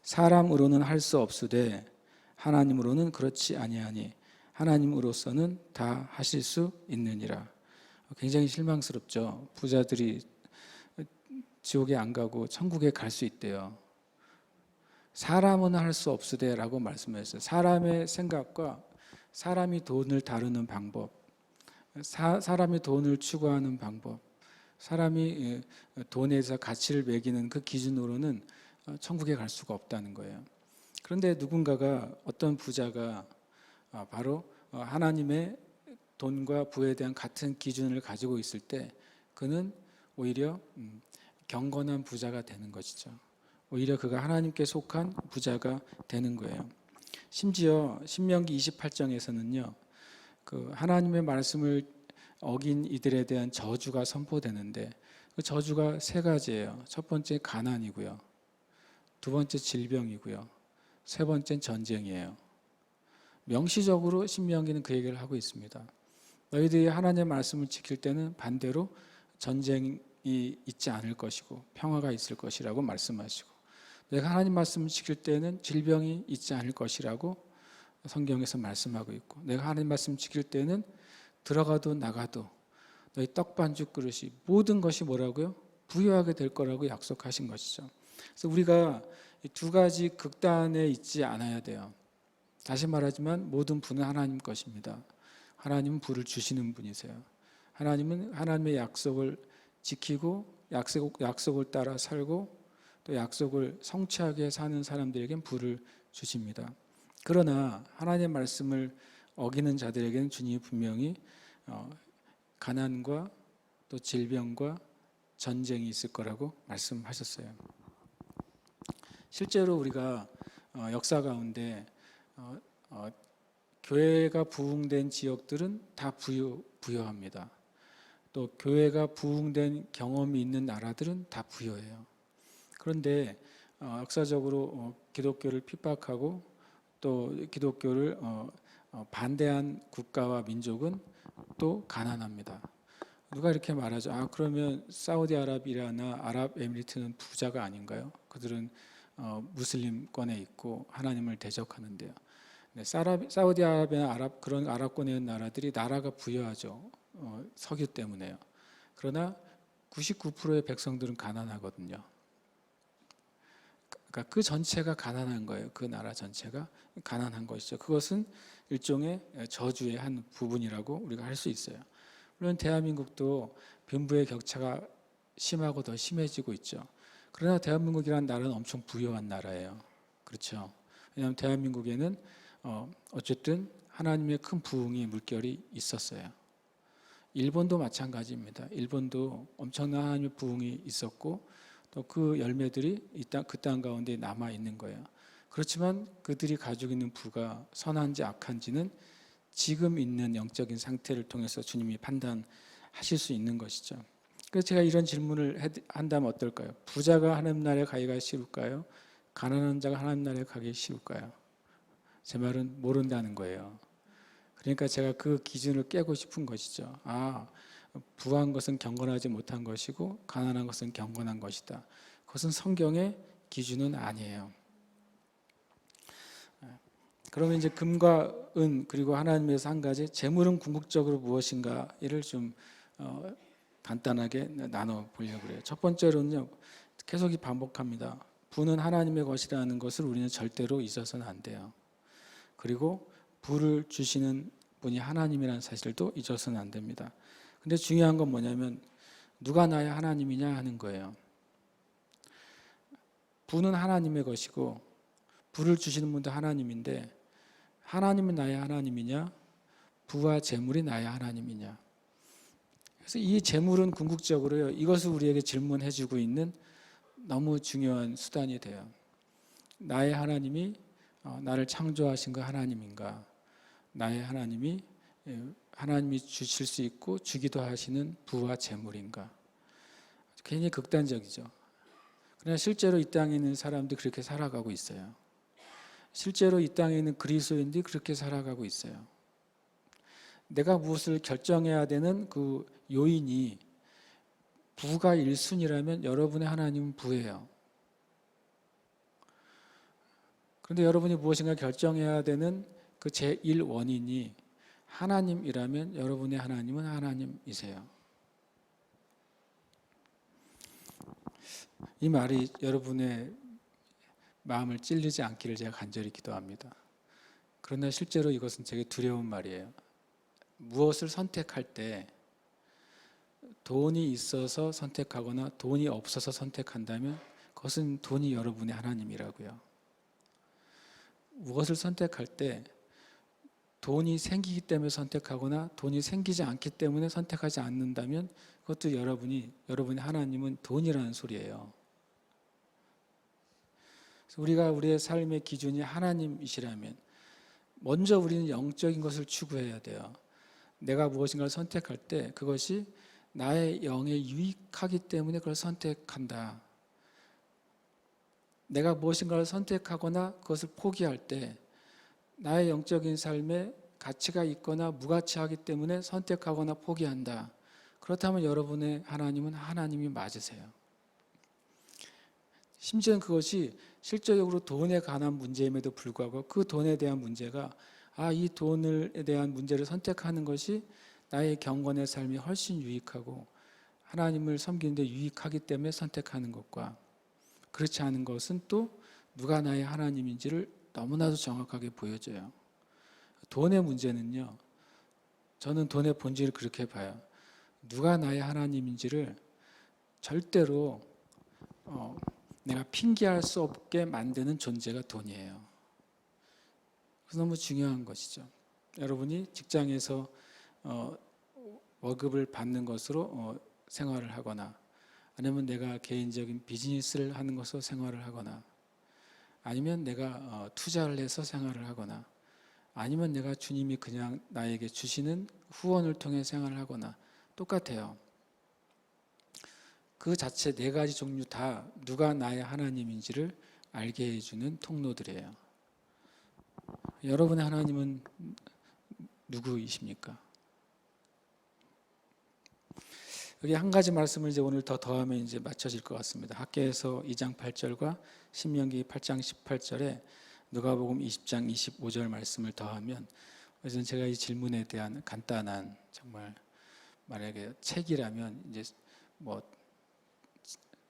사람으로는 할 수 없으되 하나님으로는 그렇지 아니하니 하나님으로서는 다 하실 수 있느니라. 굉장히 실망스럽죠. 부자들이 지옥에 안 가고 천국에 갈 수 있대요. 사람은 할 수 없으되라고 말씀하셨어요. 사람의 생각과 사람이 돈을 다루는 방법, 사람이 돈을 추구하는 방법, 사람이 돈에 대해서 가치를 매기는 그 기준으로는 천국에 갈 수가 없다는 거예요. 그런데 누군가가, 어떤 부자가 바로 하나님의 돈과 부에 대한 같은 기준을 가지고 있을 때 그는 오히려 경건한 부자가 되는 것이죠. 오히려 그가 하나님께 속한 부자가 되는 거예요. 심지어 신명기 28장에서는요, 그 하나님의 말씀을 어긴 이들에 대한 저주가 선포되는데 그 저주가 세 가지예요. 첫 번째 가난이고요, 두 번째 질병이고요, 세 번째는 전쟁이에요. 명시적으로 신명기는 그 얘기를 하고 있습니다. 너희들이 하나님의 말씀을 지킬 때는 반대로 전쟁이 있지 않을 것이고 평화가 있을 것이라고 말씀하시고, 내가 하나님 말씀을 지킬 때는 질병이 있지 않을 것이라고 성경에서 말씀하고 있고, 내가 하나님 말씀을 지킬 때는 들어가도 나가도 너희 떡반죽 그릇이 모든 것이 뭐라고요? 부유하게 될 거라고 약속하신 것이죠. 그래서 우리가 이 두 가지 극단에 있지 않아야 돼요. 다시 말하지만 모든 부는 하나님 것입니다. 하나님은 부를 주시는 분이세요. 하나님은 하나님의 약속을 지키고 약속을 따라 살고 또 약속을 성취하게 사는 사람들에겐 부를 주십니다. 그러나 하나님의 말씀을 어기는 자들에게는 주님이 분명히 가난과 또 질병과 전쟁이 있을 거라고 말씀하셨어요. 실제로 우리가 역사 가운데 교회가 부흥된 지역들은 다 부유합니다. 또 교회가 부흥된 경험이 있는 나라들은 다 부유해요. 그런데 역사적으로 기독교를 핍박하고 또 기독교를 반대한 국가와 민족은 또 가난합니다. 누가 이렇게 말하죠. 아, 그러면 사우디아라비아나 아랍에미리트는 부자가 아닌가요? 그들은 무슬림권에 있고 하나님을 대적하는데요. 네, 사우디아라비아나 그런 아랍권에 있는 나라들이 나라가 부유하죠. 석유 때문에요. 그러나 99%의 백성들은 가난하거든요. 그러니까 그 전체가 가난한 거예요. 그 나라 전체가 가난한 것이죠. 그것은 일종의 저주의 한 부분이라고 우리가 할 수 있어요. 물론 대한민국도 빈부의 격차가 심하고 더 심해지고 있죠. 그러나 대한민국이라는 나라는 엄청 부유한 나라예요. 그렇죠. 왜냐하면 대한민국에는 어쨌든 하나님의 큰 부흥이 물결이 있었어요. 일본도 마찬가지입니다. 일본도 엄청난 하나님의 부흥이 있었고 또 그 열매들이 그 땅 가운데 남아 있는 거예요. 그렇지만 그들이 가지고 있는 부가 선한지 악한지는 지금 있는 영적인 상태를 통해서 주님이 판단하실 수 있는 것이죠. 그래서 제가 이런 질문을 한다면 어떨까요? 부자가 하나님 나라에 가기가 쉬울까요? 가난한 자가 하나님 나라에 가기 쉬울까요? 제 말은 모른다는 거예요. 그러니까 제가 그 기준을 깨고 싶은 것이죠. 아, 부한 것은 경건하지 못한 것이고 가난한 것은 경건한 것이다. 그것은 성경의 기준은 아니에요. 그러면 이제 금과 은 그리고 하나님에서 한 가지 재물은 궁극적으로 무엇인가를 좀 간단하게 나눠 보려고 그래요. 첫 번째로는요, 계속 반복합니다. 부는 하나님의 것이라는 것을 우리는 절대로 잊어서는 안 돼요. 그리고 부를 주시는 분이 하나님이라는 사실도 잊어서는 안 됩니다. 근데 중요한 건 뭐냐면 누가 나의 하나님이냐 하는 거예요. 부는 하나님의 것이고 부를 주시는 분도 하나님인데 하나님은 나의 하나님이냐 부와 재물이 나의 하나님이냐. 그래서 이 재물은 궁극적으로요, 이것을 우리에게 질문해 주고 있는 너무 중요한 수단이 돼요. 나의 하나님이 나를 창조하신 그 하나님인가, 나의 하나님이 주실 수 있고 주기도 하시는 부와 재물인가. 굉장히 극단적이죠. 그러나 실제로 이 땅에 있는 사람들이 그렇게 살아가고 있어요. 실제로 이 땅에 있는 그리스도인들이 그렇게 살아가고 있어요. 내가 무엇을 결정해야 되는 그 요인이 부가 1순위라면 여러분의 하나님은 부예요. 그런데 여러분이 무엇인가 결정해야 되는 그 제1원인이 하나님이라면 여러분의 하나님은 하나님이세요. 이 말이 여러분의 마음을 찔리지 않기를 제가 간절히 기도합니다. 그러나 실제로 이것은 되게 두려운 말이에요. 무엇을 선택할 때 돈이 있어서 선택하거나 돈이 없어서 선택한다면 그것은 돈이 여러분의 하나님이라고요. 무엇을 선택할 때 돈이 생기기 때문에 선택하거나 돈이 생기지 않기 때문에 선택하지 않는다면 그것도 여러분의 하나님은 돈이라는 소리예요. 그래서 우리가 우리의 삶의 기준이 하나님이시라면 먼저 우리는 영적인 것을 추구해야 돼요. 내가 무엇인가를 선택할 때 그것이 나의 영에 유익하기 때문에 그걸 선택한다. 내가 무엇인가를 선택하거나 그것을 포기할 때 나의 영적인 삶에 가치가 있거나 무가치하기 때문에 선택하거나 포기한다. 그렇다면 여러분의 하나님은 하나님이 맞으세요. 심지어는 그것이 실제적으로 돈에 관한 문제임에도 불구하고 그 돈에 대한 문제가 이 돈에 대한 문제를 선택하는 것이 나의 경건의 삶이 훨씬 유익하고 하나님을 섬기는데 유익하기 때문에 선택하는 것과 그렇지 않은 것은 또 누가 나의 하나님인지를 너무나도 정확하게 보여줘요. 돈의 문제는요, 저는 돈의 본질을 그렇게 봐요. 누가 나의 하나님인지를 절대로 내가 핑계할 수 없게 만드는 존재가 돈이에요. 그래서 너무 중요한 것이죠. 여러분이 직장에서 월급을 받는 것으로 생활을 하거나 아니면 내가 개인적인 비즈니스를 하는 것으로 생활을 하거나 아니면 내가 투자를 해서 생활을 하거나 아니면 내가 주님이 그냥 나에게 주시는 후원을 통해 생활을 하거나 똑같아요. 그 자체 네 가지 종류 다 누가 나의 하나님인지를 알게 해주는 통로들이에요. 여러분의 하나님은 누구이십니까? 여기 한 가지 말씀을 이제 오늘 더하면 이제 맞춰질 것 같습니다. 학개에서 2장 8절과 신명기 8장 18절에 누가복음 20장 25절 말씀을 더하면, 그래서 제가 이 질문에 대한 간단한, 정말 만약에 책이라면 이제 뭐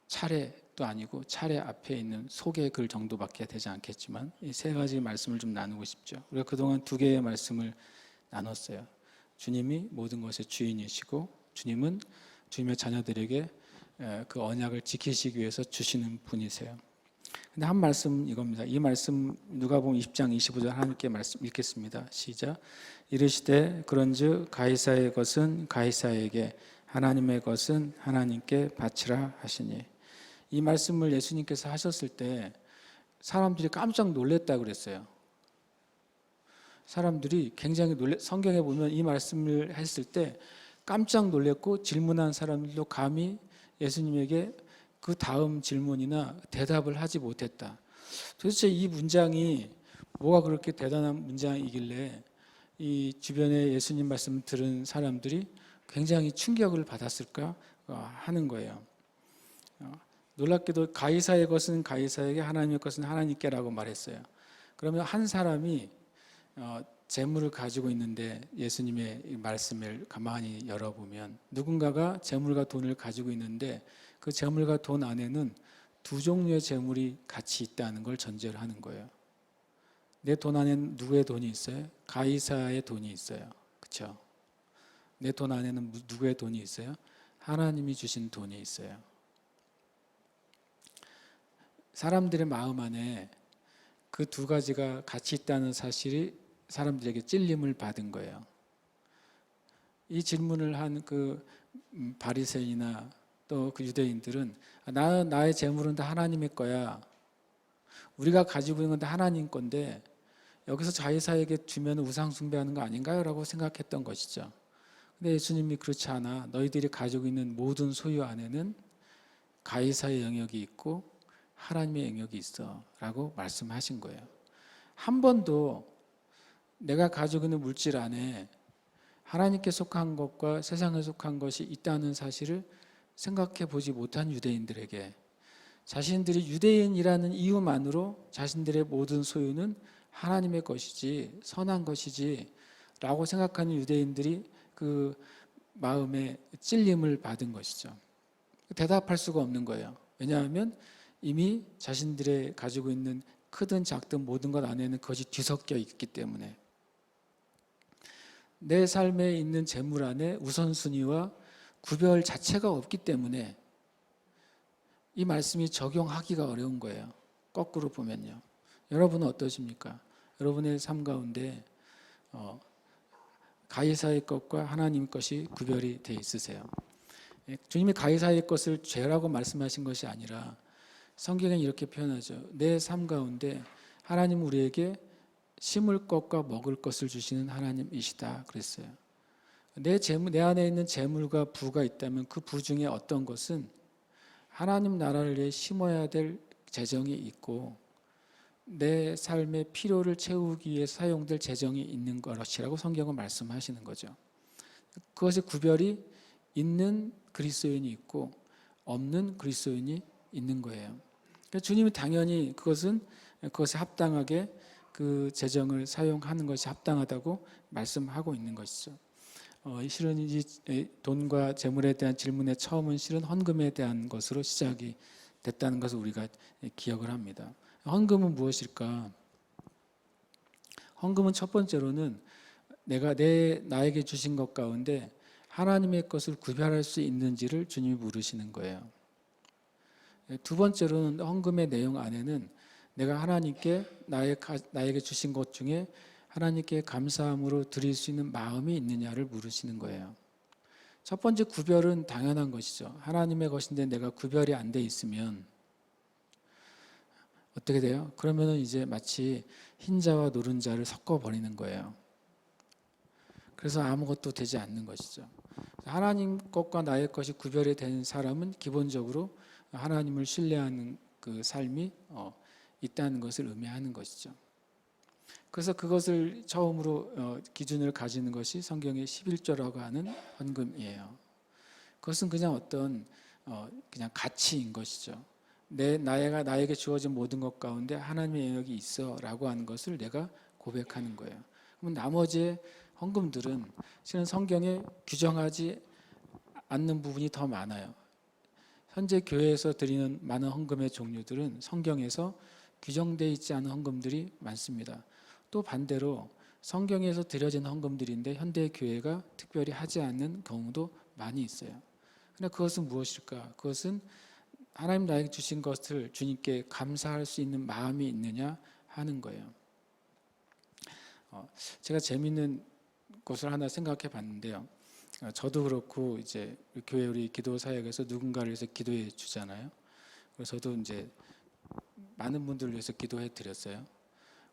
차례도 아니고 차례 앞에 있는 소개 글 정도밖에 되지 않겠지만 이 세 가지 말씀을 좀 나누고 싶죠. 우리가 그동안 두 개의 말씀을 나눴어요. 주님이 모든 것의 주인이시고 주님은 주님의 자녀들에게 그 언약을 지키시기 위해서 주시는 분이세요. 근데 한 말씀 이겁니다. 이 말씀 누가복음 20장 25절 하나님께 말씀 읽겠습니다. 시작. 이르시되 그런즉 가이사의 것은 가이사에게 하나님의 것은 하나님께 바치라 하시니. 이 말씀을 예수님께서 하셨을 때 사람들이 깜짝 놀랐다 그랬어요. 사람들이 굉장히 성경에 보면 이 말씀을 했을 때 깜짝 놀랐고 질문한 사람들도 감히 예수님에게 그 다음 질문이나 대답을 하지 못했다. 도대체 이 문장이 뭐가 그렇게 대단한 문장이길래 이 주변에 예수님 말씀 들은 사람들이 굉장히 충격을 받았을까 하는 거예요. 놀랍게도 가이사의 것은 가이사에게 하나님의 것은 하나님께라고 말했어요. 그러면 한 사람이 재물을 가지고 있는데 예수님의 말씀을 가만히 열어보면 누군가가 재물과 돈을 가지고 있는데 그 재물과 돈 안에는 두 종류의 재물이 같이 있다는 걸 전제를 하는 거예요. 내 돈 안에는 누구의 돈이 있어요? 가이사의 돈이 있어요. 그렇죠? 내 돈 안에는 누구의 돈이 있어요? 하나님이 주신 돈이 있어요. 사람들의 마음 안에 그 두 가지가 같이 있다는 사실이 사람들에게 찔림을 받은 거예요. 이 질문을 한 그 바리새인이나 또 그 유대인들은 나의 재물은 다 하나님의 거야. 우리가 가지고 있는 건 다 하나님 건데 여기서 가이사에게 주면 우상 숭배하는 거 아닌가요? 라고 생각했던 것이죠. 근데 예수님이 그렇지 않아. 너희들이 가지고 있는 모든 소유 안에는 가이사의 영역이 있고 하나님의 영역이 있어 라고 말씀하신 거예요. 한 번도 내가 가지고 있는 물질 안에 하나님께 속한 것과 세상에 속한 것이 있다는 사실을 생각해 보지 못한 유대인들에게 자신들이 유대인이라는 이유만으로 자신들의 모든 소유는 하나님의 것이지 선한 것이지 라고 생각하는 유대인들이 그 마음에 찔림을 받은 것이죠. 대답할 수가 없는 거예요. 왜냐하면 이미 자신들의 가지고 있는 크든 작든 모든 것 안에는 그것이 뒤섞여 있기 때문에 내 삶에 있는 재물 안에 우선순위와 구별 자체가 없기 때문에 이 말씀이 적용하기가 어려운 거예요. 거꾸로 보면요. 여러분은 어떠십니까? 여러분의 삶 가운데 가이사의 것과 하나님 것이 구별이 돼 있으세요? 주님이 가이사의 것을 죄라고 말씀하신 것이 아니라 성경은 이렇게 표현하죠. 내 삶 가운데 하나님 우리에게 심을 것과 먹을 것을 주시는 하나님이시다 그랬어요. 내 안에 있는 재물과 부가 있다면 그 부 중에 어떤 것은 하나님 나라를 위해 심어야 될 재정이 있고 내 삶의 필요를 채우기 위해 사용될 재정이 있는 것이라고 성경은 말씀하시는 거죠. 그것의 구별이 있는 그리스도인이 있고 없는 그리스도인이 있는 거예요. 그러니까 주님이 당연히 그것에 합당하게 그 재정을 사용하는 것이 합당하다고 말씀하고 있는 것이죠. 실은 이 돈과 재물에 대한 질문의 처음은 실은 헌금에 대한 것으로 시작이 됐다는 것을 우리가 기억을 합니다. 헌금은 무엇일까? 헌금은 첫 번째로는 나에게 주신 것 가운데 하나님의 것을 구별할 수 있는지를 주님이 물으시는 거예요. 두 번째로는 헌금의 내용 안에는 내가 하나님께 나에게 주신 것 중에 하나님께 감사함으로 드릴 수 있는 마음이 있느냐를 물으시는 거예요. 첫 번째 구별은 당연한 것이죠. 하나님의 것인데 내가 구별이 안 돼 있으면 어떻게 돼요? 그러면은 이제 마치 흰자와 노른자를 섞어버리는 거예요. 그래서 아무것도 되지 않는 것이죠. 하나님 것과 나의 것이 구별이 된 사람은 기본적으로 하나님을 신뢰하는 그 삶이 있다는 것을 의미하는 것이죠. 그래서 그것을 처음으로 기준을 가지는 것이 성경의 11조라고 하는 헌금이에요. 그것은 그냥 어떤 그냥 가치인 것이죠. 나에게 주어진 모든 것 가운데 하나님의 영역이 있어라고 하는 것을 내가 고백하는 거예요. 그럼 나머지 헌금들은 실은 성경에 규정하지 않는 부분이 더 많아요. 현재 교회에서 드리는 많은 헌금의 종류들은 성경에서 규정되어 있지 않은 헌금들이 많습니다. 또 반대로 성경에서 드려진 헌금들인데 현대 교회가 특별히 하지 않는 경우도 많이 있어요. 그러나 그것은 무엇일까? 그것은 하나님 나에게 주신 것을 주님께 감사할 수 있는 마음이 있느냐 하는 거예요. 제가 재미있는 것을 하나 생각해 봤는데요. 저도 그렇고 이제 교회 우리 기도 사역에서 누군가를 위해서 기도해 주잖아요. 그래서 저도 이제 많은 분들을 위해서 기도해 드렸어요.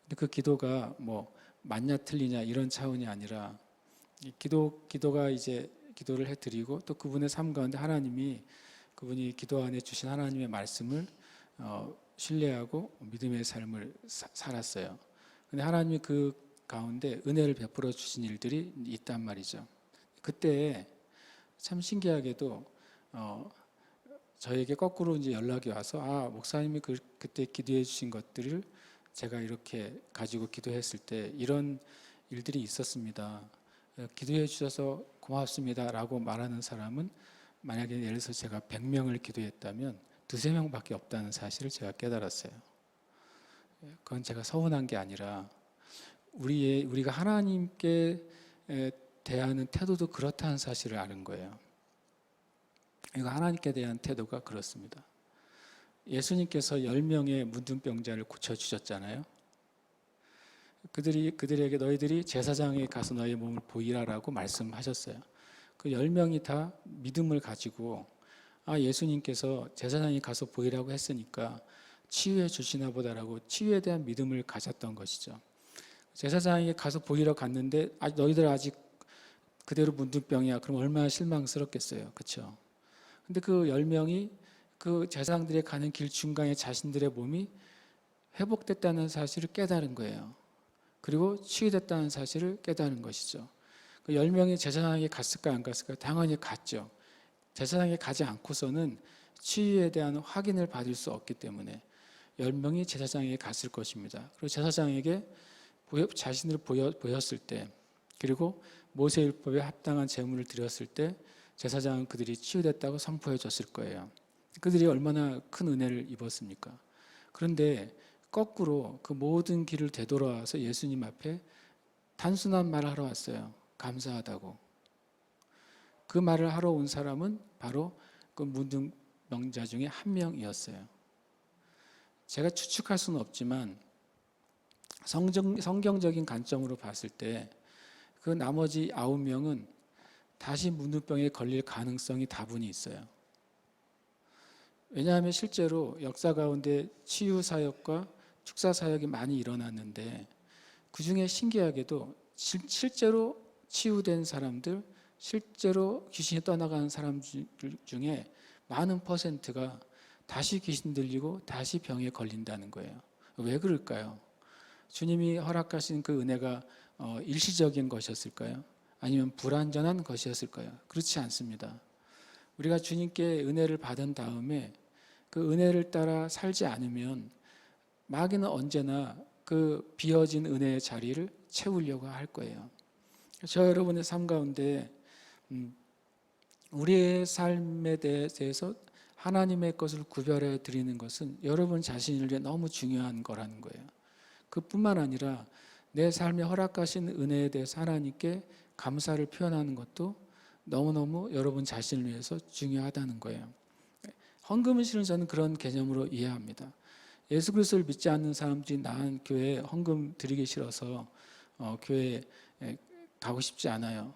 근데 그 기도가 뭐 맞냐 틀리냐 이런 차원이 아니라 기도가 이제 기도를 해 드리고 또 그분의 삶 가운데 하나님이 그분이 기도 안에 주신 하나님의 말씀을 신뢰하고 믿음의 삶을 살았어요. 근데 하나님이 그 가운데 은혜를 베풀어 주신 일들이 있단 말이죠. 그때 참 신기하게도 저에게 거꾸로 이제 연락이 와서 목사님이 그때 기도해 주신 것들을 제가 이렇게 가지고 기도했을 때 이런 일들이 있었습니다. 기도해 주셔서 고맙습니다라고 말하는 사람은 만약에 예를 들어서 제가 100명을 기도했다면 두세 명밖에 없다는 사실을 제가 깨달았어요. 그건 제가 서운한 게 아니라 우리가 하나님께 대하는 태도도 그렇다는 사실을 아는 거예요. 이거 하나님께 대한 태도가 그렇습니다. 예수님께서 10명의 문둥병자를 고쳐주셨잖아요. 그들에게 너희들이 제사장에 가서 너희 몸을 보이라라고 말씀하셨어요. 그 10명이 다 믿음을 가지고 예수님께서 제사장에 가서 보이라고 했으니까 치유해 주시나 보다라고 치유에 대한 믿음을 가졌던 것이죠. 제사장에게 가서 보이러 갔는데 너희들 아직 그대로 문둥병이야. 그럼 얼마나 실망스럽겠어요. 그렇죠? 근데 그 10명이 그 제사장들이 가는 길 중간에 자신들의 몸이 회복됐다는 사실을 깨달은 거예요. 그리고 치유됐다는 사실을 깨달은 것이죠. 그 10명이 제사장에게 갔을까 안 갔을까? 당연히 갔죠. 제사장에 가지 않고서는 치유에 대한 확인을 받을 수 없기 때문에 10명이 제사장에게 갔을 것입니다. 그리고 제사장에게 자신을 보였을 때 그리고 모세율법에 합당한 제물을 드렸을 때 제사장은 그들이 치유됐다고 선포해 줬을 거예요. 그들이 얼마나 큰 은혜를 입었습니까? 그런데 거꾸로 그 모든 길을 되돌아와서 예수님 앞에 단순한 말을 하러 왔어요. 감사하다고. 그 말을 하러 온 사람은 바로 그 문둥병자 중에 한 명이었어요. 제가 추측할 수는 없지만 성경적인 관점으로 봤을 때 그 나머지 9명은 다시 문둥병에 걸릴 가능성이 다분히 있어요. 왜냐하면 실제로 역사 가운데 치유 사역과 축사 사역이 많이 일어났는데 그 중에 신기하게도 실제로 치유된 사람들, 실제로 귀신이 떠나가는 사람들 중에 많은 퍼센트가 다시 귀신 들리고 다시 병에 걸린다는 거예요. 왜 그럴까요? 주님이 허락하신 그 은혜가 일시적인 것이었을까요? 아니면 불완전한 것이었을까요? 그렇지 않습니다. 우리가 주님께 은혜를 받은 다음에 그 은혜를 따라 살지 않으면 마귀는 언제나 그 비어진 은혜의 자리를 채우려고 할 거예요. 저 여러분의 삶 가운데 우리의 삶에 대해서 하나님의 것을 구별해 드리는 것은 여러분 자신을 위해 너무 중요한 거라는 거예요. 그뿐만 아니라 내 삶에 허락하신 은혜에 대해서 하나님께 감사를 표현하는 것도 너무너무 여러분 자신을 위해서 중요하다는 거예요. 헌금은 실은 저는 그런 개념으로 이해합니다. 예수 그리스도를 믿지 않는 사람들이 난 교회에 헌금 드리기 싫어서 교회에 가고 싶지 않아요.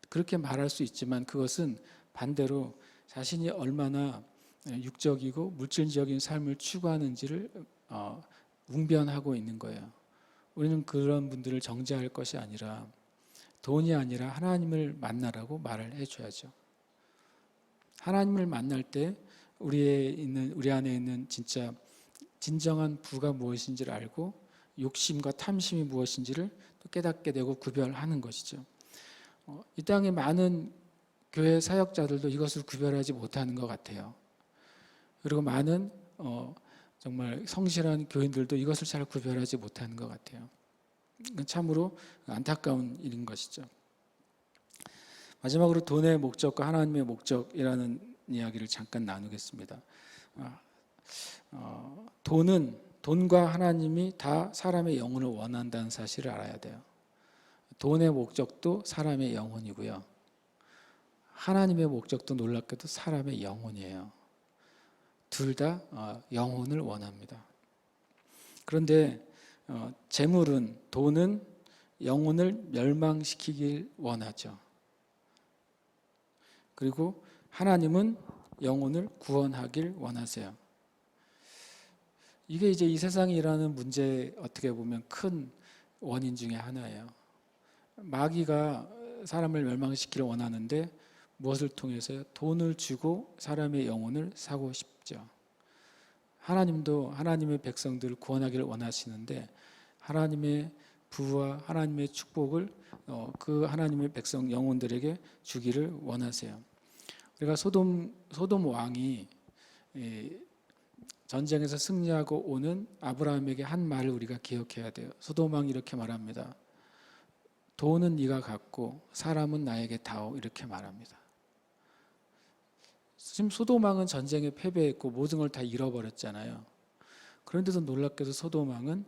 그렇게 말할 수 있지만 그것은 반대로 자신이 얼마나 육적이고 물질적인 삶을 추구하는지를 웅변하고 있는 거예요. 우리는 그런 분들을 정죄할 것이 아니라 돈이 아니라 하나님을 만나라고 말을 해줘야죠. 하나님을 만날 때 우리 안에 있는 진정한 부가 무엇인지를 알고 욕심과 탐심이 무엇인지를 또 깨닫게 되고 구별하는 것이죠. 이 땅에 많은 교회 사역자들도 이것을 구별하지 못하는 것 같아요. 그리고 많은 정말 성실한 교인들도 이것을 잘 구별하지 못하는 것 같아요. 참으로 안타까운 일인 것이죠. 마지막으로 돈의 목적과 하나님의 목적이라는 이야기를 잠깐 나누겠습니다. 돈과 하나님이 다 사람의 영혼을 원한다는 사실을 알아야 돼요. 돈의 목적도 사람의 영혼이고요. 하나님의 목적도 놀랍게도 사람의 영혼이에요. 둘 다 영혼을 원합니다. 그런데 돈은 영혼을 멸망시키길 원하죠. 그리고 하나님은 영혼을 구원하길 원하세요. 이게 이제 이 세상에 일어나는 문제의 어떻게 보면 큰 원인 중에 하나예요. 마귀가 사람을 멸망시키길 원하는데 무엇을 통해서요? 돈을 주고 사람의 영혼을 사고 싶죠. 하나님도 하나님의 백성들을 구원하기를 원하시는데 하나님의 부와 하나님의 축복을 그 하나님의 백성 영혼들에게 주기를 원하세요. 우리가 소돔 왕이 전쟁에서 승리하고 오는 아브라함에게 한 말을 우리가 기억해야 돼요. 소돔 왕이 이렇게 말합니다. 돈은 네가 갖고 사람은 나에게 다오, 이렇게 말합니다. 지금 소돔 왕은 전쟁에 패배했고 모든 걸 다 잃어버렸잖아요. 그런데도 놀랍게도 소돔 왕은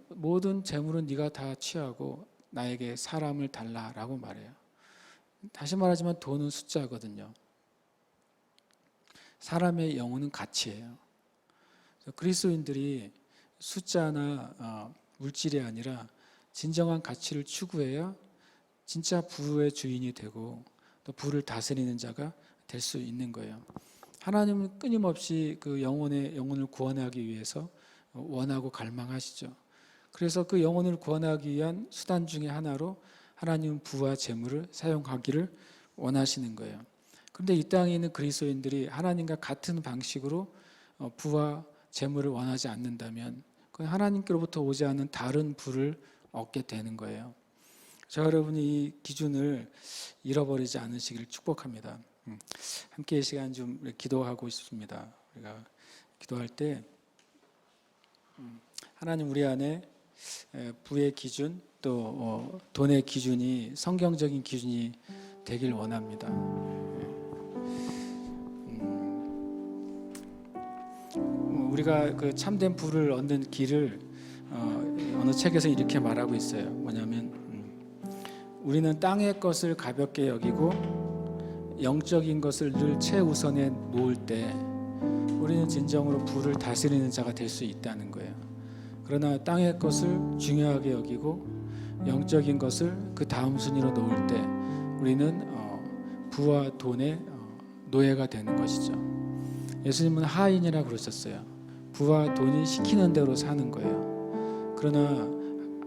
모든 재물은 네가 다 취하고 나에게 사람을 달라라고 말해요. 다시 말하지만 돈은 숫자거든요. 사람의 영혼은 가치예요. 그리스도인들이 숫자나 물질이 아니라 진정한 가치를 추구해야 진짜 부의 주인이 되고 또 부를 다스리는 자가 될 수 있는 거예요. 하나님은 끊임없이 그 영혼을 구원하기 위해서 원하고 갈망하시죠. 그래서 그 영혼을 구원하기 위한 수단 중에 하나로 하나님은 부와 재물을 사용하기를 원하시는 거예요. 그런데 이 땅에 있는 그리스도인들이 하나님과 같은 방식으로 부와 재물을 원하지 않는다면 그건 하나님께로부터 오지 않는 다른 부를 얻게 되는 거예요. 저 여러분이 이 기준을 잃어버리지 않으시기를 축복합니다. 함께 이 시간 좀 기도하고 싶습니다. 우리가 기도할 때 하나님 우리 안에 부의 기준 또 돈의 기준이 성경적인 기준이 되길 원합니다. 우리가 그 참된 부를 얻는 길을 어느 책에서 이렇게 말하고 있어요. 뭐냐면 우리는 땅의 것을 가볍게 여기고 영적인 것을 늘 최우선에 놓을 때 우리는 진정으로 부를 다스리는 자가 될 수 있다는 거예요. 그러나 땅의 것을 중요하게 여기고 영적인 것을 그 다음 순위로 놓을 때 우리는 부와 돈의 노예가 되는 것이죠. 예수님은 하인이라 그러셨어요. 부와 돈이 시키는 대로 사는 거예요. 그러나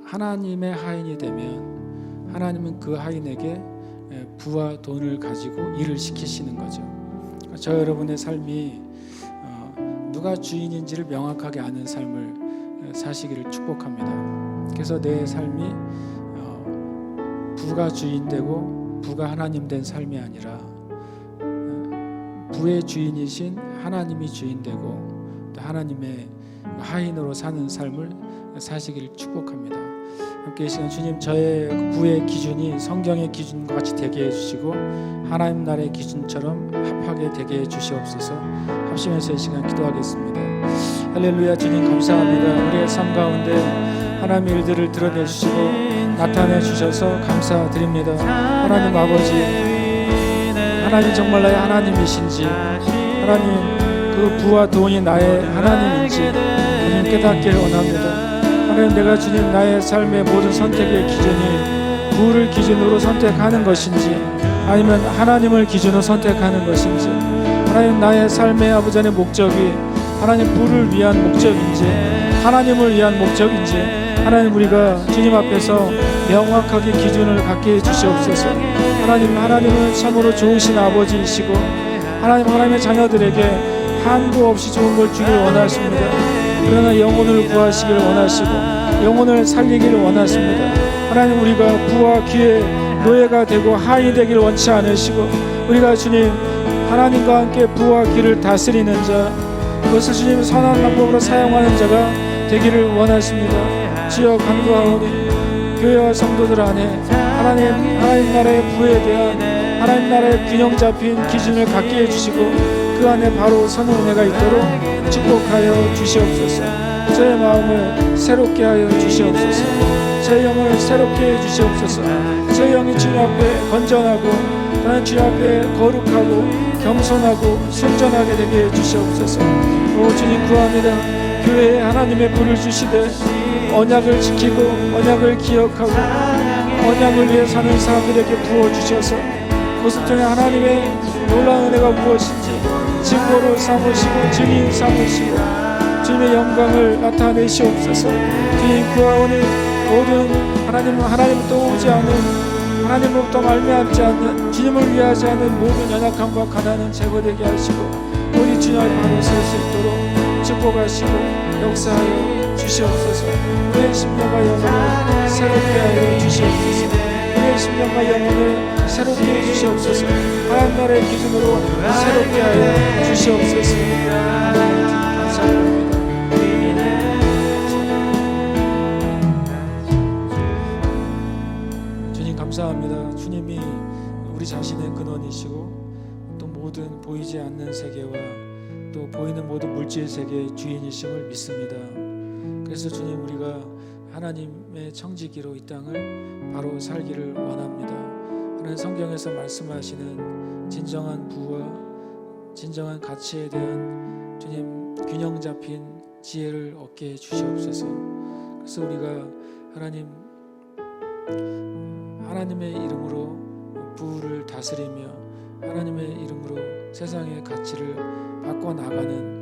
하나님의 하인이 되면 하나님은 그 하인에게 부와 돈을 가지고 일을 시키시는 거죠. 저 여러분의 삶이 누가 주인인지를 명확하게 아는 삶을 사시기를 축복합니다. 그래서 내 삶이 부가 주인되고 부가 하나님 된 삶이 아니라 부의 주인이신 하나님이 주인되고 또 하나님의 하인으로 사는 삶을 사시기를 축복합니다. 함께 이 시간 주님 저의 부의 기준이 성경의 기준과 같이 되게 해주시고 하나님 나라의 기준처럼 합하게 되게 해주시옵소서. 합심해서 이 시간 기도하겠습니다. 할렐루야. 주님 감사합니다. 우리의 삶 가운데 하나님의 일들을 드러내 주시고 나타내 주셔서 감사드립니다. 하나님 아버지, 하나님 정말 나의 하나님이신지, 하나님 그 부와 돈이 나의 하나님인지 주님 깨닫기를 원합니다. 하나님 내가 주님 나의 삶의 모든 선택의 기준이 부를 기준으로 선택하는 것인지 아니면 하나님을 기준으로 선택하는 것인지, 하나님 나의 삶의 아버지 안의 목적이 하나님 부를 위한 목적인지 하나님을 위한 목적인지 하나님 우리가 주님 앞에서 명확하게 기준을 갖게 해주시옵소서. 하나님은 참으로 좋으신 아버지이시고 하나님의 자녀들에게 한도 없이 좋은 걸 주길 원하십니다. 그러나 영혼을 구하시기를 원하시고 영혼을 살리기를 원하십니다. 하나님 우리가 부와 귀의 노예가 되고 하인이 되기를 원치 않으시고 우리가 주님 하나님과 함께 부와 기를 다스리는 자, 그것을 주님 선한 방법으로 사용하는 자가 되기를 원하십니다. 주여 간구하오니 교회와 성도들 안에 하나님 나라의 부에 대한 하나님 나라의 균형 잡힌 기준을 갖게 해주시고 그 안에 바로 서는 은혜가 있도록 축복하여 주시옵소서. 저의 마음을 새롭게 하여 주시옵소서. 제 영을 새롭게 해 주시옵소서. 제 영이 주님 앞에 건전하고 나는 주님 앞에 거룩하고 겸손하고 순전하게 되게 해 주시옵소서. 오 주님 구합니다. 교회에 하나님의 불을 주시되 언약을 지키고 언약을 기억하고 언약을 위해 사는 사람들에게 부어주셔서 그것을 통해 하나님의 놀라운 은혜가 무엇인지 증거로 삼으시고 증인 삼으시고 주님의 영광을 나타내시옵소서. 주님 구하오니 모든 하나님으로부터 오지 않은 하나님으로부터 말미암지 않는 주님을 위하지 않는 모든 연약함과 가난은 제거되게 하시고 우리 주님 바로 설 수 있도록 축복하시고 역사하여 주시옵소서. 우리의 심령과 영혼을 새롭게 하여 주시옵소서. 우리의 심령과 영혼을 새롭게 해 주시옵소서. 하나님 나라의 기준으로 새롭게 하여 주시옵소서. 하나님 감사합니다. 주님 감사합니다. 주님이 우리 자신의 근원이시고 또 모든 보이지 않는 세계와 또 보이는 모든 물질 세계의 주인이심을 믿습니다. 그래서 주님 우리가 하나님의 청지기로 이 땅을 바로 살기를 원합니다. 하나님 성경에서 말씀하시는 진정한 부와 진정한 가치에 대한 주님 균형 잡힌 지혜를 얻게 해 주시옵소서. 그래서 우리가 하나님의 이름으로 부를 다스리며 하나님의 이름으로 세상의 가치를 바꿔나가는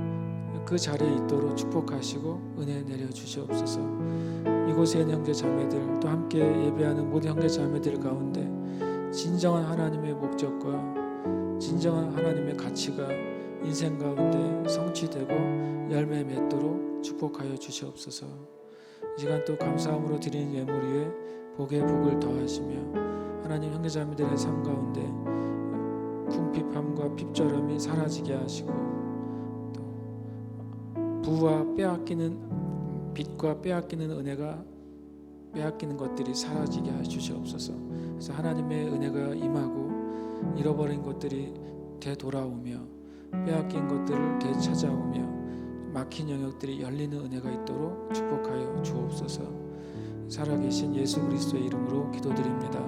그 자리에 있도록 축복하시고 은혜 내려 주시옵소서. 이곳에 있는 형제 자매들 또 함께 예배하는 모든 형제 자매들 가운데 진정한 하나님의 목적과 진정한 하나님의 가치가 인생 가운데 성취되고 열매 맺도록 축복하여 주시옵소서. 이 시간 또 감사함으로 드리는 예물 위에 복에 복을 더하시며 하나님 형제 자매들의 삶 가운데 궁핍함과 핍절함이 사라지게 하시고 또 부와 빼앗기는 빚과 빼앗기는 은혜가 빼앗기는 것들이 사라지게 해 주시옵소서. 그래서 하나님의 은혜가 임하고 잃어버린 것들이 되돌아오며 빼앗긴 것들을 되찾아오며 막힌 영역들이 열리는 은혜가 있도록 축복하여 주옵소서. 살아계신 예수 그리스도의 이름으로 기도드립니다.